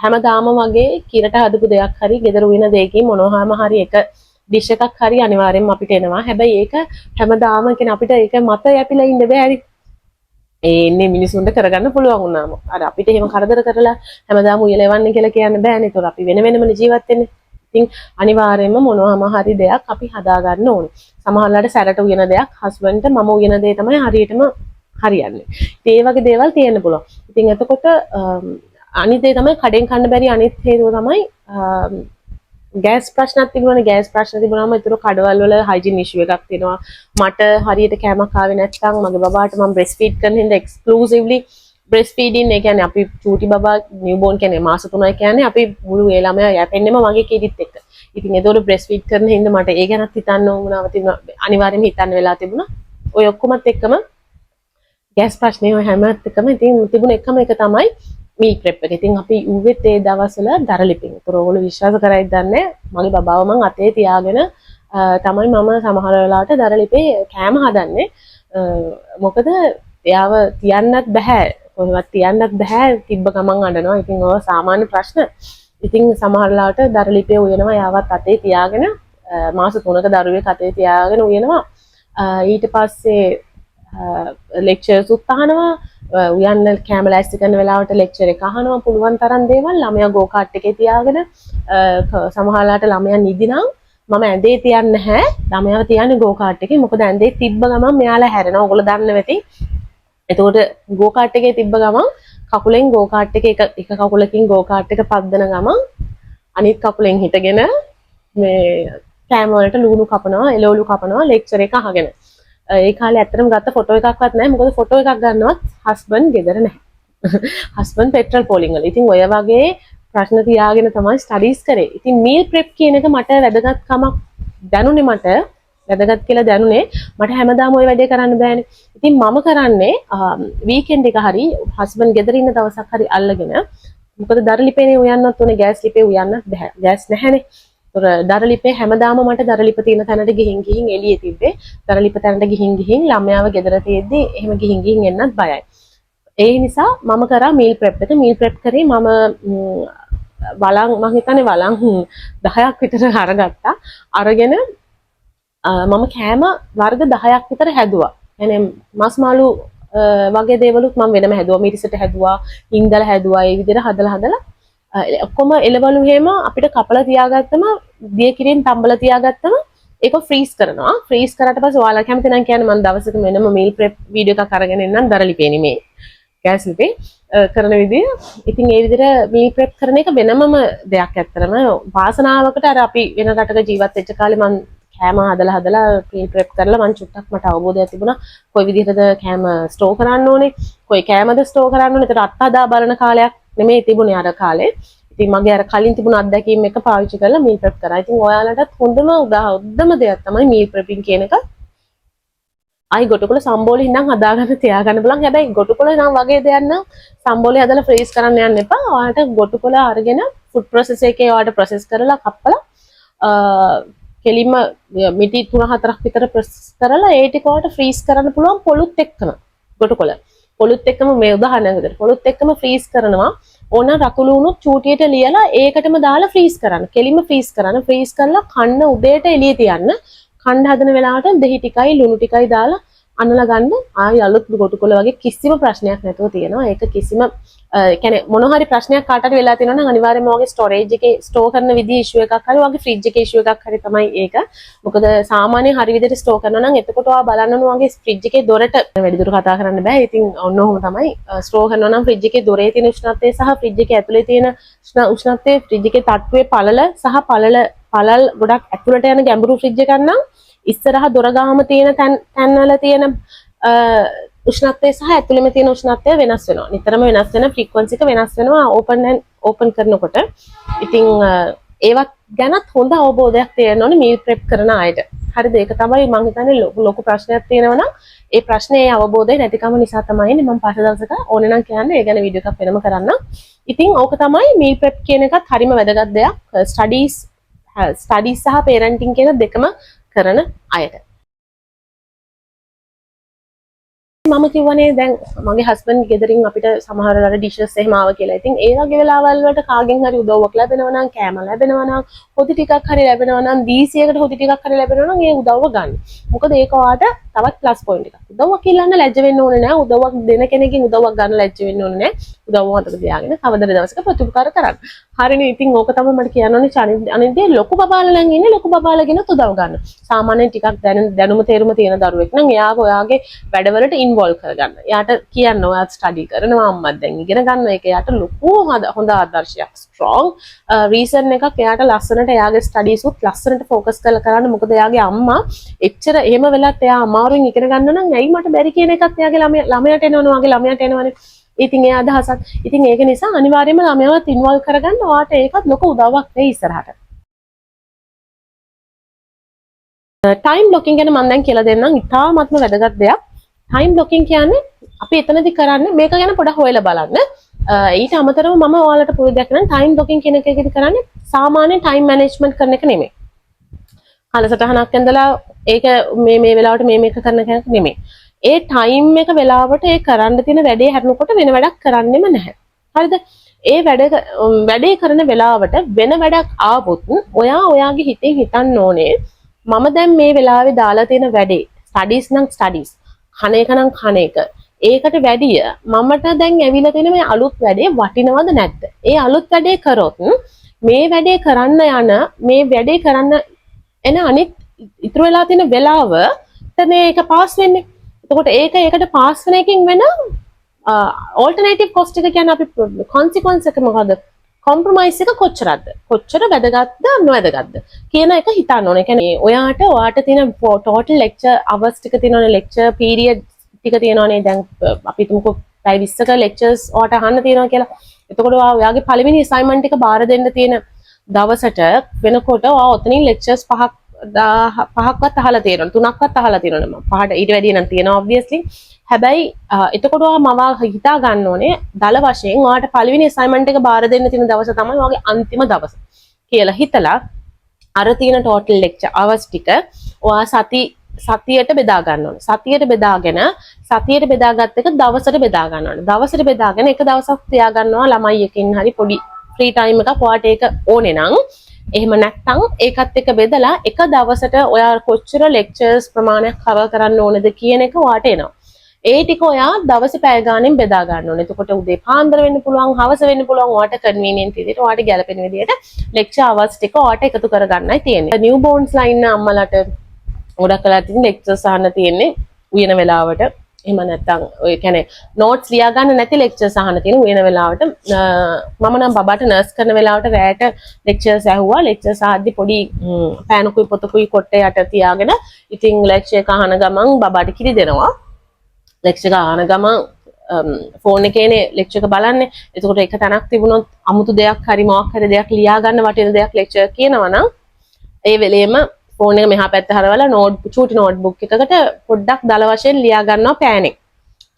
හැමදාම වගේ කිරට හදපු දෙයක් හරි ගෙදර උයන දෙයකින් මොනවාම හරි එක ඩිෂ් එකක් හරි අනිවාර්යෙන්ම අපිට එනවා. හැබැයි ඒක හැමදාම කියන්නේ අපිට ඒක මත යැපිලා ඉන්න බෑ හරි. ඒ ඉන්නේ මිනිසුන්ට කරගන්න පුළුවන් වුණාම. අර අපිට එහෙම කරදර කරලා හැමදාම උයලවන්න කියලා කියන්න බෑනේ. ඒතකොට අපි වෙන වෙනම ජීවත් වෙන්නේ. ඉතින් අනිවාර්යෙන්ම මොනවාම හරි දෙයක් අපි හදා ගන්න ඕනේ. සමහරවිට සැරට උයන දෙයක් හස්බන්ඩ්ට මම උයන දේ තමයි හරියටම හරියන්නේ. ඉතින් ඒ වගේ දේවල් තියෙන්න පුළුවන්. ඉතින් එතකොට අනිත් දේ තමයි කඩෙන් කන්න බැරි අනිත් හේතුව තමයි ගෑස් ප්‍රශ්නක් තිබුණානේ. ගෑස් ප්‍රශ්න තිබුණාම ඒතර කඩවල වල හයිජීන් ඉෂුව එකක් තියෙනවා. මට හරියට කෑමක් ආවේ නැත්නම් මගේ බබාට මම බ්‍රෙස්ට් ෆීඩ් කරන හින්දා එක්ස්ක්ලූසිව්ලි බ්‍රෙස්ට් ෆීඩින් ඒ කියන්නේ අපි චූටි බබා නිව්බෝන් කියන්නේ මාස 3යි කියන්නේ අපි මුළු ඒ ළමයා යැපෙන්නෙම මගේ කිරිත් එක්ක. ඉතින් ඒතකොට බ්‍රෙස්ට් ෆීඩ් කරන හින්දා මට ඒ ගැනත් හිතන්න ඕනව තිබුණා. අනිවාර්යෙන්ම හිතන්න වෙලා තිබුණා. ඔය ඔක්කොමත් එක්කම ගෑස් ප්‍රශ්නේ ඔය හැමත් එක්කම ඉතින් තිබුණ එකම එක තමයි මීල් ප්‍රෙප් එක. ඉතින් අපි ඌවෙත් ඒ දවස්වල දරලිපින්. ඒතර ඕගොල්ලෝ විශ්වාස කරයිද දන්නේ මගේ බබාව මං අතේ තියාගෙන තමයි මම සමහර වෙලාවට දරලිපේ කෑම හදන්නේ. මොකද එයාව තියන්නත් බෑ. කොහෙවත් තියන්නත් බෑ. තිබ්බ ගමන් අඬනවා. ඉතින් ඔය සාමාන්‍ය ප්‍රශ්න. ඉතින් සමහර වෙලාවට දරලිපේ උයනවා යාවත් අතේ තියාගෙන මාස 3ක දරුවෙක් අතේ තියාගෙන උයනවා. ඊට පස්සේ ලෙක්චර්ස් උත් අහනවා. උයන්න කැම ලෑස්ති කරන වෙලාවට ලෙක්චර් එක අහනවා පුළුවන් තරම් දේවල්. ළමයා ගෝ කාට් එකේ තියාගෙන සමහරලාට ළමයා නිදි නම් මම ඇඳේ තියන්නේ නැහැ. ළමයාව තියන්නේ ගෝ කාට් එකේ. මොකද ඇඳේ තිබ්බ ගමන් මෙයාලා හැරෙනවා. ඔයගොල්ලෝ දන්න වෙති. එතකොට ගෝ කාට් එකේ තිබ්බ ගමන් කකුලෙන් ගෝ කාට් එකේ එක කකුලකින් ගෝ කාට් එක පද්දන ගමන් අනිත් කකුලෙන් හිටගෙන මේ කැම වලට ලුණු කපනවා, එළවලු කපනවා ලෙක්චර් එක අහගෙන. ඒ කාලේ ඇත්තටම ගත්ත ෆොටෝ එකක්වත් නැහැ. මොකද ෆොටෝ එකක් ගන්නවත් හස්බන්ඩ් ගෙදර නැහැ. හස්බන්ඩ් පෙට්‍රල් පෝලිං වල. ඉතින් ඔය වගේ ප්‍රශ්න තියාගෙන තමයි ස්ටඩීස් කරේ. ඉතින් මීල් ප්‍රෙප් කියන එක මට වැදගත්කමක් දැනුනේ වැදගත් කියලා දැනුනේ. මට හැමදාම ওই වැඩේ කරන්න බෑනේ. ඉතින් මම කරන්නේ වීකෙන්ඩ් එක හරි හස්බන්ඩ් ගෙදර ඉන්න දවසක් හරි අල්ලගෙන මොකද දරලිපේනේ උයන්නත් ඕනේ ගෑස් ලිපේ උයන්නත් බෑ. ගෑස් නැහැනේ. දරලිපේ හැමදාම මට දරලිප තියෙන තැනට ගිහින් එළියේ තිබ්බේ. දරලිප තැනට ගිහින් ළමයාව ගෙදර තියෙද්දි එහෙම ගිහින් එන්නත් බයයි. ඒ නිසා මම කරා මීල් ප්‍රෙප් එක. මීල් ප්‍රෙප් කරේ මම වලං මම හිතන්නේ වලං 10ක් විතර අරගත්තා. අරගෙන මම කෑම වර්ග 10ක් විතර හැදුවා. يعني මස් මාළු වගේ දේවලුත් මම වෙනම හැදුවා. මිරිසට හැදුවා, ඉන්දල හැදුවා. ඒ විදිහට හදලා ඔක්කොම එළවලු හැම අපිට කපලා තියාගත්තම දිය කිරින් තම්බලා තියාගත්තම ඒක ෆ්‍රීස් කරනවා. ෆ්‍රීස් කරාට පස්සේ ඔයාලා කැමති නම් කියන්නේ මම දවසක වෙනම මීල් ප්‍රෙප් වීඩියෝ එකක් අරගෙන එන්නම් දරලිපේ නෙමෙයි. ගෑස් ලිපේ කරන විදිය. ඉතින් ඒ විදිහට මීල් ප්‍රෙප් කරන එක වෙනමම දෙයක් ඇත්තරම. වාසනාවකට අර අපි වෙන රටක ජීවත් වෙච්ච කාලේ මම කෑම හදලා මීල් ප්‍රෙප් කරලා මම චුට්ටක් මට අවබෝධයක් තිබුණා. කොයි විදිහටද කෑම ස්ටෝර් කරන්න ඕනේ, කොයි කෑමද ස්ටෝර් කරන්න ඕනේ. ඒකට අත්හදා බලන කාලයක් නෙමෙයි තිබුණේ අර කාලේ. ඉතින් මගේ අර කලින් තිබුණ අත්දැකීම් එක පාවිච්චි කරලා මීල් ප්‍රෙප් කරා. ඉතින් ඔයාලටත් හොඳම උද්දම දෙයක් තමයි මීල් ප්‍රෙපින් කියන එක. ආයි ගොටුකොළ සම්බෝලේ ඉඳන් හදාගන්න තියාගන්න බලන්න. හැබැයි ගොටුකොළ නම් වගේ දෙයක් නම් සම්බෝලේ හදලා ෆ්‍රීස් කරන්න යන්න එපා. ඔයාලට ගොටුකොළ අරගෙන ෆුඩ් ප්‍රොසෙසර් එකේ ඔයාලට ප්‍රොසෙස් කරලා කප්පලා කෙලින්ම මිටි 3-4ක් විතර ප්‍රොසෙස් කරලා ඒ ටික ඔයාලට ෆ්‍රීස් කරන්න පුළුවන් පොලුත් එක්කම. ගොටුකොළ පොලුත් එක්කම මේ උදාහරණයක් විදිහට පොලුත් එක්කම ෆ්‍රීස් කරනවා. ඕන රකුළු උණුත් චූටියට ලියලා ඒකටම දාලා ෆ්‍රීස් කරන්න. කෙලින්ම ෆ්‍රීස් කරන්න. ෆ්‍රීස් කරලා කන්න උදේට එළිය තියන්න. කන්න හදන වෙලාවට දෙහි ටිකයි ලුණු ටිකයි දාලා අනලා ගන්න. ආයි අලුත් ගොටුකොළ වගේ කිසිම ප්‍රශ්නයක් නැතුව තියෙනවා. ඒක කිසිම කියන්නේ මොන හරි ප්‍රශ්නයක් කාට හරි වෙලා තියෙනවා නම් අනිවාර්යයෙන්ම ඔයගේ ස්ටෝරේජ් එකේ ස්ටෝර් කරන විදිහ ඉෂුව එකක් හරි ඔයගේ ෆ්‍රිජ් එකේ ඉෂුව එකක් හරි තමයි ඒක. මොකද සාමාන්‍යයෙන් හරි විදිහට ස්ටෝර් කරනවා නම් එතකොට ඔයා බලන්න ඕන ඔයගේ ෆ්‍රිජ් එකේ දොරට වැඩිදුර කතා කරන්න බෑ. ඉතින් ඔන්න ඔහොම තමයි ස්ටෝර් කරනවා නම් ෆ්‍රිජ් එකේ දොරේ තියෙන උෂ්ණත්වය සහ ෆ්‍රිජ් එකේ ඇතුලේ තියෙන උෂ්ණත්වය ෆ්‍රිජ් එකේ තට්ටුවේ පළල ගොඩක් ඇතුලට යන ගැඹුරු ෆ්‍රිජ් එකක් නම් ඉස්සරහ දොර ගාම තියෙන තැන්වල තියෙන උෂ්ණත්වය සහ ඇතුළෙම තියෙන උෂ්ණත්වය වෙනස් වෙනවා. නිතරම වෙනස් වෙන ෆ්‍රීකවන්සි එක වෙනස් වෙනවා ඕපන් කරනකොට. ඉතින් ඒවත් ගැනත් හොඳ අවබෝධයක් තියෙන්න ඕනේ මීල් ප්‍රෙප් කරන අයට. හරිද? ඒක තමයි මම හිතන්නේ ලොකු ප්‍රශ්නයක් තියෙනවා නම් ඒ ප්‍රශ්නේ අවබෝධය නැතිකම නිසා තමයි මම පස්සේ දවසක ඕනේ නම් කියන්නේ ඒ ගැන වීඩියෝ එකක් වෙනම කරන්න. ඉතින් ඕක තමයි මීල් ප්‍රෙප් කියන එකත් හරිම වැදගත් දෙයක්. ස්ටඩීස් සහ පේරන්ටින් කියන දෙකම කරන අයට. මම කිව්වනේ දැන් මගේ හස්බන්ඩ් ගෙදරින් අපිට සමහර වෙලාවට ඩිෂස් එහෙම ආව කියලා. ඉතින් ඒ වගේ වෙලාවල් වලට කාගෙන් හරි උදව්වක් ලැබෙනවා නම්, කෑම ලැබෙනවා නම්, හොදි ටිකක් හරි ලැබෙනවා නම්, දීසියකට හොදි ටිකක් හරි ලැබෙනවා නම් ඒ උදව්ව ගන්න. මොකද ඒක ඔයාට තවත් ප්ලස් පොයින්ට් එකක්. උදව්වක් ඉල්ලන්න ලැජ්ජ වෙන්න ඕනේ නැහැ. උදව්වක් දෙන කෙනෙක්ගෙන් උදව්වක් ගන්න ලැජ්ජ වෙන්න ඕනේ නැහැ. උදව්ව මතක තියාගෙන කවදද දවසක ප්‍රතිඋපකාර කරන්න. හරිනේ. ඉතින් ඕක තමයි මට කියන්න ඕනේ. අනිද්දේ ලොකු බබාලා නම් ඉන්නේ ලොකු බබාලාගෙන උදව් ගන්න. සාමාන්‍යයෙන් ටිකක් දැනුම තේරුම තියෙන දරුවෙක් නම් එයාව ඔයාගේ වැඩවලට ඉන්වෝල්ව් කරගන්න. එයාට කියන්න ඔයාත් ස්ටඩි කරනවා අම්මත් දැන් ඉගෙන ගන්න එක එයාට ලොකු හොඳ ආදර්ශයක්. ස්ට්‍රෝං රීසන් එකක් එයාට ලස්සනට එයාගේ ස්ටඩීස් උත් ලස්සනට ફોකස් කරලා කරන්න. මොකද එයාගේ අම්මා එච්චර එහෙම වෙලත් එයා අමාරුවෙන් ඉගෙන ගන්න නම් ඇයි මට බැරි කියන එකත් එයාගේ ළමයාට එනවනේ වගේ ළමයාට එනවනේ. ඉතින් ඒ අදහසක්. ඉතින් ඒක නිසා අනිවාර්යයෙන්ම ළමයාවත් ඉන්වෝල්ව් කරගන්න ඔයාට ඒකත් ලොකු උදව්වක් වෙයි ඉස්සරහට. ටයිම් බ්ලොකින් ගැන මම දැන් කියලා දෙන්නම්. ඉතාමත්ම වැදගත් දෙයක්. ටයිම් බ්ලොකින් කියන්නේ අපි එතනදී කරන්නේ මේක ගැන පොඩ්ඩක් හොයලා බලන්න. ඊට අමතරව මම ඔයාලට පුරුද්දක් කරන ටයිම් බ්ලොකින් කියන එකේදී කරන්නේ සාමාන්‍ය ටයිම් මැනේජ්මන්ට් කරන එක නෙමෙයි. කාලසටහනක් ඇඳලා ඒක මේ වෙලාවට මේක කරන කෙනෙක් නෙමෙයි. ඒ ටයිම් එක වෙලාවට ඒ කරන්න තියෙන වැඩේ හැරෙනකොට වෙන වැඩක් කරන්නෙම නැහැ. හරිද? ඒ වැඩේ කරන වෙලාවට වෙන වැඩක් ආවොත් ඔයාගේ හිතෙන් හිතන්න ඕනේ මම දැන් මේ වෙලාවේ දාලා තියෙන වැඩේ ස්ටඩීස් නම් ස්ටඩීස් කන එක නම් කන එක ඒකට වැඩිය මමට දැන් ඇවිල්ලා තියෙන මේ අලුත් වැඩේ වටිනවද නැද්ද? ඒ අලුත් වැඩේ කරොත් මේ වැඩේ කරන්න මේ වැඩේ කරන්න එන අනිත් ඉතුරු වෙලා තියෙන වෙලාව තනේ ඒක පාස් වෙන්නේ. එතකොට ඒකට පාස් වෙන එකකින් වෙන ඕල්ටර්නේටිව් කොස්ට් එක කියන්නේ අපි කොන්සික්වන්ස් එක මොකද? කොම්ප්‍රොමයිස් එක කොච්චරද? කොච්චර වැදගත්ද නොවැදගත්ද කියන එක හිතන්න ඕනේ. කියන්නේ ඔයාට තියෙන ටෝටල් ලෙක්චර් අවර්ස් ටික තියෙනවනේ ලෙක්චර් පීරියඩ් ටික තියෙනවනේ දැන් අපි තුමුකෝ පැය 20ක ලෙක්චර්ස් ඔයාට අහන්න තියෙනවා කියලා. එතකොට ඔයාගේ පළවෙනි අසයින්මන්ට් එක බාර දෙන්න තියෙන දවසට වෙනකොට ඔයා ඔතනින් ලෙක්චර්ස් 5ක්වත් අහලා තියෙනවා 3ක්වත් අහලා තියෙනවා මම 5ට ඊට වැඩිය නම් තියෙනවා obviously. හැබැයි එතකොට මම හිතා ගන්න ඕනේ දල වශයෙන් ඔයාට පළවෙනි අසයින්මන්ට් එක බාර දෙන්න තියෙන දවස තමයි ඔයාගේ අන්තිම දවස කියලා හිතලා අර තියෙන ටෝටල් ලෙක්චර් අවර්ස් ටික ඔයා සතියට බෙදා ගන්න ඕනේ. සතියට බෙදාගත්ත එක දවසට බෙදා ගන්න ඕනේ. දවසට බෙදාගෙන එක දවසක් තියා ගන්නවා ළමයි එකකින් හරි පොඩි ෆ්‍රී ටයිම් එකක් ඔයාට ඒක ඕනේ නම් එහෙම නැත්නම් ඒකත් එක්ක බෙදලා එක දවසට ඔයා කොච්චර ලෙක්චර්ස් ප්‍රමාණයක් කවර් කරන්න ඕනද කියන එක ඔයාට එනවා. ඒ ටික ඔයා දවසේ පැය ගානෙන් බෙදා ගන්න ඕනේ. එතකොට උදේ පාන්දර වෙන්න පුළුවන්, හවස වෙන්න පුළුවන්. ඔයාට කන්වීනියන්ට් විදිහට ඔයාට ගැලපෙන විදිහට ලෙක්චර් අවර්ස් ටික ඔයාට එකතු කරගන්නයි තියෙන්නේ. නිව් බෝන්ස්ලා ඉන්න අම්මලාට ගොඩක් වෙලා තියෙන ලෙක්චර්ස් අහන්න තියෙන්නේ උයන වෙලාවට. එහෙම නැත්නම් ඔය කියන්නේ නෝට්ස් ලියා ගන්න නැති ලෙක්චර්ස් අහන්න තියෙන උයන වෙලාවට. මම නම් බබාට නර්ස් කරන වෙලාවට රැයට ලෙක්චර්ස් ඇහුවා. ලෙක්චර්ස් අහද්දි පොඩි පෑනකුයි පොතකුයි කොට්ටේ යට තියාගෙන ඉතින් ලෙක්චර් එක අහන ගමන් බබාට කිරි දෙනවා. ලෙක්චර් එක අහන ගමන් ෆෝන් එකේනේ ලෙක්චර් එක බලන්නේ. එතකොට එක තැනක් තිබුණොත් අමුතු දෙයක් හරි මොකක් හරි දෙයක් ලියා ගන්න වටින දෙයක් ලෙක්චර් කියනවා නම් ඒ වෙලේම ෆෝන් එක මෙහා පැත්ත හරවලා චූටි නෝට්බුක් එකකට පොඩ්ඩක් දල වශයෙන් ලියා ගන්නවා පෑනේ.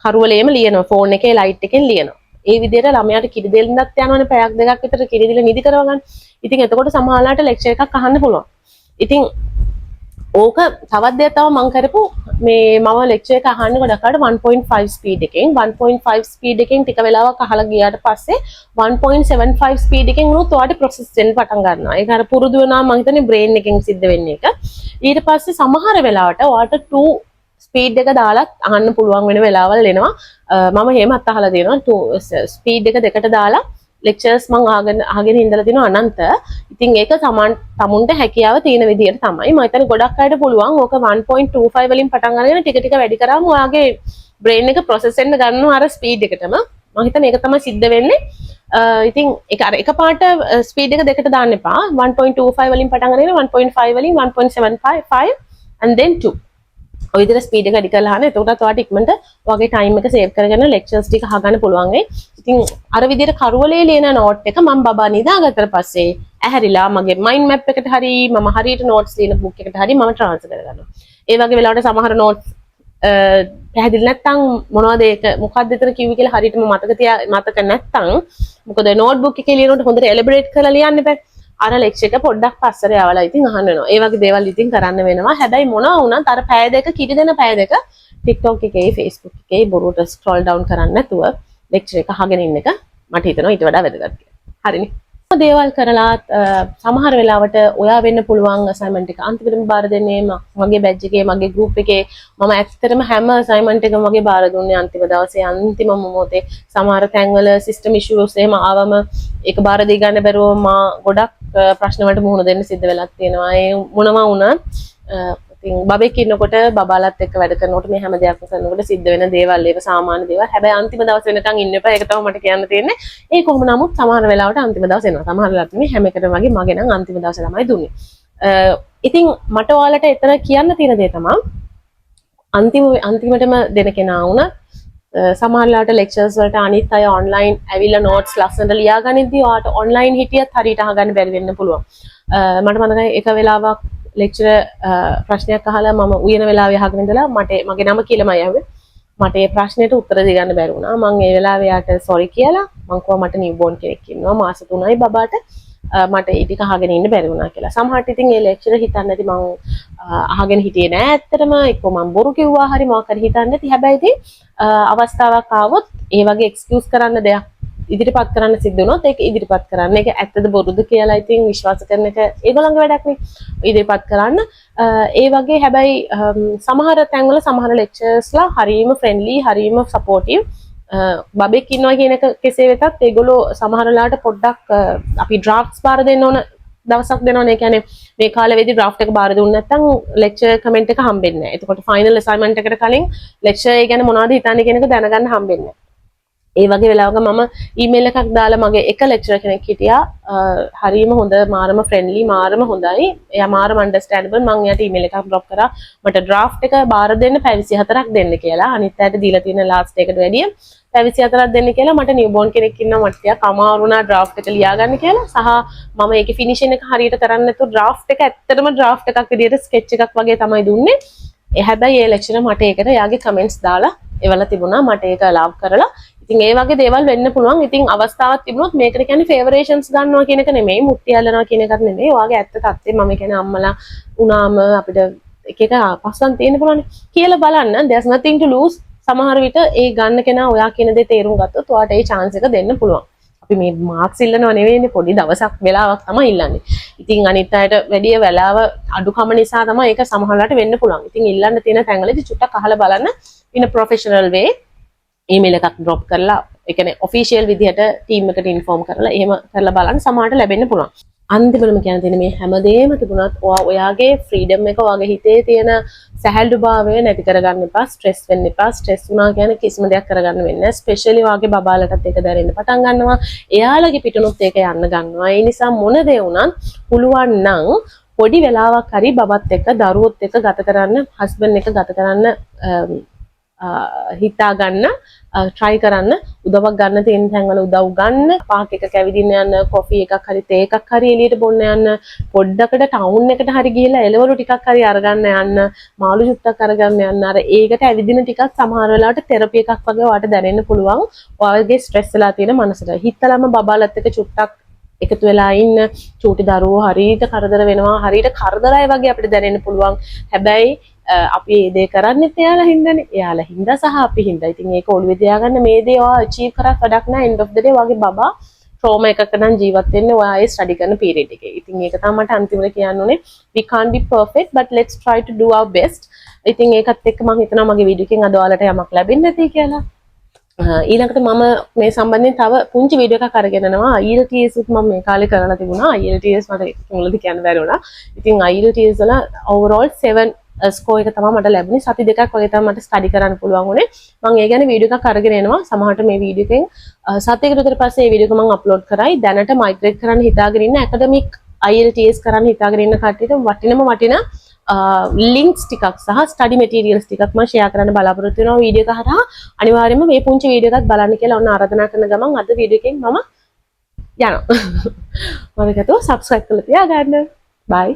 කරුවලේම ලියනවා ෆෝන් එකේ ලයිට් එකෙන් ලියනවා. ඒ විදිහට ළමයාට කිරි දෙන්නත් යනවනේ පැයක් දෙකක් විතර කිරි දීලා නිදි කරව ගන්න. ඉතින් එතකොට සමහරලාට ලෙක්චර් එකක් අහන්න පුළුවන්. ඉතින් ඕක තවත් දෙයක් තමයි මම කරපු මම ලෙක්චර් එක අහන්නේ ගොඩක් අයට 1.5 ස්පීඩ් එකෙන් 1.5 ස්පීඩ් එකෙන් ටික වෙලාවක් අහලා ගියාට පස්සේ 1.75 ස්පීඩ් එකෙන් උනොත් ඔයාට ප්‍රොසෙස් වෙන්න පටන් ගන්නවා. ඒක අර පුරුදු වෙනවා මම හිතන්නේ බ්‍රේන් එකෙන් සිද්ධ වෙන්නේ ඒක. ඊට පස්සේ සමහර වෙලාවට ඔයාට 2 ස්පීඩ් එක දාලා අහන්න පුළුවන් වෙන වෙලාවල් එනවා. මම එහෙමත් අහලා තියෙනවා 2 ස්පීඩ් එක දෙකට දාලා lectures මම අහගෙන ඉඳලා දිනවා අනන්ත. ඉතින් ඒක තමුන්ට හැකියාව තියෙන විදිහට තමයි. මම හිතන්නේ ගොඩක් අයට පුළුවන් ඕක 1.25 වලින් පටන් අරගෙන ටික ටික වැඩි කරාම ඔයාගේ brain එක process වෙන්න ගන්නවා අර speed එකටම. මම හිතන්නේ ඒක තමයි සිද්ධ වෙන්නේ. ඉතින් ඒක අර එකපාරට speed එක දෙකට දාන්න එපා. 1.25 වලින් පටන් අරගෙන 1.5 වලින් 1.75 and then 2. ඔය විදිහට ස්පීඩ් එක වැඩි කරලා අහන්න. එතකොටත් ඔයාලට ඉක්මනට ඔයාගේ ටයිම් එක සේව් කරගෙන ලෙක්චර්ස් ටික අහගන්න පුළුවන් වෙයි. ඉතින් අර විදිහට කරුවලේ ලියන නෝට් එක මම බබා නිදාගත්තට පස්සේ ඇහැරිලා මගේ මයින්ඩ් මැප් එකට හරි මම හරියට නෝට්ස් ලියන බුක් එකට හරි මම ට්‍රාන්ස්ෆර් කරගන්නවා. ඒ වගේ වෙලාවට සමහර නෝට්ස් පැහැදිලි නැත්නම් මොනවද ඒක මොකක්ද එතන කිව්වේ කියලා හරියටම මතක නැත්නම් මොකද නෝට් බුක් එකේ ලියනකොට හොඳට එලබරේට් කරලා ලියන්න බෑ. අර ලෙක්චර් එක පොඩ්ඩක් පස්සට යවලා ඉතින් අහන්න වෙනවා. ඒ වගේ දේවල් ඉතින් කරන්න වෙනවා. හැබැයි මොනවා වුණත් අර පැය දෙක කිරි දෙන පැය දෙක TikTok එකේ Facebook එකේ බොරුවට ස්ක්‍රෝල් ඩවුන් කරන්නේ නැතුව ලෙක්චර් එක අහගෙන ඉන්න එක මට හිතෙනවා ඊට වඩා වැදගත් කියලා. හරිනේ. දේවල් කරලා සමහර වෙලාවට ඔයා වෙන්න පුළුවන් අසයින්මන්ට් එක අන්තිමටම බාර දෙන්නේ මගේ බැච් එකේ මගේ ගෲප් එකේ මම ඇත්තටම හැම අසයින්මන්ට් එකම මගේ බාර දුන්නේ අන්තිම දවසේ අන්තිම මොහොතේ සමහර තැන්වල සිස්ටම් ඉෂුස් එහෙම ආවම ඒක බාර දී ගන්න බැරුව මා ගොඩක් ප්‍රශ්න වලට මුහුණ දෙන්න සිද්ධ වෙලක් තියෙනවා ඒ මොනවා වුණත් ඉතින් බබෙක් ඉන්නකොට බබාලත් එක්ක වැඩ කරනකොට මේ හැම දෙයක්ම කරනකොට සිද්ධ වෙන දේවල් ඒක සාමාන්‍ය දේවල්. හැබැයි අන්තිම දවස් වෙනකන් ඉන්න එපා. ඒක තමයි මට කියන්න තියෙන්නේ. ඒ කොහොම නමුත් සමහර වෙලාවට අන්තිම දවස් එනවා. සමහර වෙලාවට මේ හැම එකටම වගේ මගේ නම් අන්තිම දවසේ තමයි දුන්නේ. ඉතින් මට ඔයාලට එතන කියන්න තියෙන දේ තමයි අන්තිමටම දෙන කෙනා වුණා සමහර වෙලාවට ලෙක්චර්ස් වලට අනිත් අය ඔන්ලයින් ඇවිල්ලා නෝට්ස් ලස්සනට ලියා ගනිද්දී ඔයාට ඔන්ලයින් හිටියත් හරියට අහගන්න බැරි වෙන්න පුළුවන්. මට මතකයි එක වෙලාවක් ලෙක්චර් ප්‍රශ්නයක් අහලා මම උයන වෙලාවේ අහගෙන ඉඳලා මගේ නම කියලාමයි ආවේ. මට ඒ ප්‍රශ්නෙට උත්තර දෙන්න බැරි වුණා. මම ඒ වෙලාවේ යාට සෝරි කියලා මං කිව්වා මට නිව්බෝන් කෙනෙක් ඉන්නවා මාස 3යි බබාට. මට ඒ ටික අහගෙන ඉන්න බැරි වුණා කියලා. සමහරට ඉතින් ඒ ලෙක්චරර් හිතන්නේ නැති මං අහගෙන හිටියේ නෑ ඇත්තටම එක්ක මං බොරු කිව්වා හරි මොකක් හරි හිතන්නේ නැති. හැබැයි ඉතින් අවස්ථාවක් ආවොත් ඒ වගේ එක්ස්කියුස් කරන්න දෙයක් ඉදිරිපත් කරන්න සිද්ධ වුණොත් ඒක ඉදිරිපත් කරන්න. ඒක ඇත්තද බොරුද කියලා ඉතින් විශ්වාස කරන එක ඒගොල්ලන්ගේ වැඩක් නේ. ඉදිරිපත් කරන්න. ඒ වගේ හැබැයි සමහර තැන්වල සමහර ලෙක්චර්ස්ලා හරීම ෆ්‍රෙන්ඩ්ලි, හරීම සපෝටිව්. බබෙක් ඉන්නවා කියන එක කෙසේ වෙතත් ඒගොල්ලෝ සමහර වෙලාවට පොඩ්ඩක් අපි ඩ්‍රාෆ්ට්ස් බාර දෙන්න ඕන දවසක් දෙනවනේ. ඒ කියන්නේ මේ කාලෙවෙදී ඩ්‍රාෆ්ට් එක බාර දුන්නේ නැත්නම් ලෙක්චර් කමෙන්ට් එක හම්බෙන්නේ නැහැ. එතකොට ෆයිනල් අසයින්මන්ට් එකට කලින් ලෙක්චර් ඒ ගැන මොනවද හිතන්නේ කියන එක දැනගන්න හම්බෙන්නේ නැහැ. ඒ වගේ වෙලාවක මම ඊමේල් එකක් දාලා මගේ එක ලෙක්චරර් කෙනෙක් හිටියා. හරීම හොඳ, මාරම ෆ්‍රෙන්ඩ්ලි, මාරම හොඳයි. එයා මාරම අන්ඩර්ස්ටෑන්ඩබල්. මම එයාට ඊමේල් එකක් ඩ්‍රොප් කරා. මට ඩ්‍රාෆ්ට් එක බාර දෙන්න පැය 24ක් දෙන්න කියලා. අනිත් අයට දීලා තියෙන ලාස්ට් එකට වැඩිය පැය 24ක් දෙන්න කියලා. මට නිව්බෝන් කෙනෙක් ඉන්නවා. මට ටිකක් අමාරු වුණා ඩ්‍රාෆ්ට් එක ලියා ගන්න කියලා. සහ මම ඒකේ ෆිනිෂින් එක හරියට කරන්නේ නැතුව ඩ්‍රාෆ්ට් එක ඇත්තටම ඩ්‍රාෆ්ට් එකක් විදියට ස්කෙච් එකක් වගේ තමයි දුන්නේ. හැබැයි ඒ ලෙක්චරර් මට ඒකට එයාගේ කමෙන්ට්ස් දාලා එවලා තිබුණා. මට ඒක ලව් කරලා. ඉතින් ඒ වගේ දේවල් වෙන්න පුළුවන්. ඉතින් අවස්ථාවක් තිබුණොත් මේකට කියන්නේ ෆේවරේෂන්ස් ගන්නවා කියන එක නෙමෙයි, මුට්ටි අල්ලනවා කියන එකත් නෙමෙයි. ඔයාගේ ඇත්ත තත්ත්වය මම කියන්නේ අම්මලා උනාම අපිට එක එක පස්සන් තියෙන්න පුළුවන්නේ කියලා බලන්න. there's nothing to lose. සමහර විට ඒ ගන්න කෙනා ඔයා කියන දේ තේරුම් ගත්තොත් ඔයාට ඒ chance එක දෙන්න පුළුවන්. අපි මේ මාක්ස් ඉල්ලනව නෙවෙයිනේ, පොඩි දවසක් වෙලාවක් තමයි ඉල්ලන්නේ. ඉතින් අනිත් අයට වැඩිය වෙලාව අඩුකම නිසා තමයි ඒක සමහරවිට වෙන්න පුළුවන්. ඉතින් ඉල්ලන්න තියෙන තැන්වලදී චුට්ටක් අහලා බලන්න in a professional way. Email එකක් ඩ්‍රොප් කරලා ඒ කියන්නේ ඔෆිෂියල් විදිහට ටීම් එකට ඉන්ෆෝම් කරලා එහෙම කරලා බලන්න සමහරට ලැබෙන්න පුළුවන්. අන්තිමටම කියන්න තියෙන්නේ මේ හැමදේම තිබුණත් ඔයාගේ ෆ්‍රීඩම් එක, ඔයාගේ හිතේ තියෙන සැහැල්ලුභාවය නැති කරගන්න එපා, ස්ට්‍රෙස් වෙන්න එපා. ස්ට්‍රෙස් වුණා කියන්නේ කිසිම දෙයක් කරගන්න වෙන්නේ නැහැ. ස්පෙෂලි ඔයාගේ බබාලටත් ඒක දැනෙන්න පටන් ගන්නවා. එයාලගේ පිටුනුත් ඒක යන්න ගන්නවා. ඒ නිසා මොන දේ වුණත් පුළුවන් නම් පොඩි වෙලාවක් හරි බබත් එක්ක, දරුවොත් එක්ක ගත කරන්න, හස්බන්ඩ් එක ගත කරන්න හිතා ගන්න, try කරන්න, උදව්වක් ගන්න තියෙන තැන්වල උදව් ගන්න, පාක් එක කැවිදින්න යන්න, කොෆි එකක් හරි තේ එකක් හරි එළියට බොන්න යන්න, පොඩ්ඩකට ටවුන් එකට හරි ගිහලා එළවලු ටිකක් හරි අරගන්න යන්න, මාළු චුට්ටක් අරගන්න යන්න. අර ඒකට ඇවිදින ටිකක් සමහර වෙලාවට තෙරපි එකක් වගේ ඔයාලට දැනෙන්න පුළුවන්. ඔයාගේ ස්ට්‍රෙස් වෙලා තියෙන මනසට. හිතලම බබාලත් එක්ක චුට්ටක් එකතු වෙලා ඉන්න. චූටි දරුවෝ හරියට කරදර වෙනවා, හරියට කරදරයි වගේ අපිට දැනෙන්න පුළුවන්. හැබැයි අපි මේ දේ කරන්නේත් එයාලා හින්දානේ. එයාලා හින්දා සහ අපි හින්දා. ඉතින් ඒක ඔළුවේ තියාගන්න මේ දේ ඔයා අචීව් කරත් වැඩක් නැහැ. end of the day වගේ බබා ට්‍රෝමා එකක නම් ජීවත් වෙන්නේ ඔයා ඒ ස්ටඩි කරන පීරියඩ් එකේ. ඉතින් ඒක තමයි මට අන්තිමට කියන්න ඕනේ. We can't be perfect but let's try to do our best. ඉතින් ඒකත් එක්ක මම හිතනවා මගේ වීඩියෝ එකෙන් අද ඔයාලට යමක් ලැබෙන්නේ නැති කියලා. ඊළඟට මම මේ සම්බන්ධයෙන් තව පුංචි වීඩියෝ එකක් අරගෙන යනවා. IELTS උත් මම මේ කාලේ කරලා තිබුණා. IELTS මට මුලදී කියන්න බැරි වුණා. ඉතින් IELTS වල overall 7 ස්කෝර් එක තමයි මට ලැබුණේ. සති දෙකක් වගේ තමයි මට ස්ටඩි කරන්න පුළුවන් වුණේ. මම ඒ ගැන වීඩියෝ එකක් අරගෙන එනවා. සමහරට මේ වීඩියෝ එකෙන් සතියකට විතර පස්සේ මේ වීඩියෝ එක මම අප්ලෝඩ් කරයි. දැනට මයිග්‍රේට් කරන්න හිතාගෙන ඉන්න ඇකඩමික් IELTS කරන්න හිතාගෙන ඉන්න කට්ටියට වටින ලින්ක්ස් ටිකක් සහ ස්ටඩි මැටීරියල්ස් ටිකක් මම ෂෙයා කරන්න බලාපොරොත්තු වෙනවා වීඩියෝ එක හරහා. අනිවාර්යයෙන්ම මේ පුංචි වීඩියෝ එකත් බලන්න කියලා ඔන්න ආරාධනා කරන ගමන් අද වීඩියෝ එකෙන් මම යනවා. මම හිතුවා subscribe කරලා තියාගන්න. bye.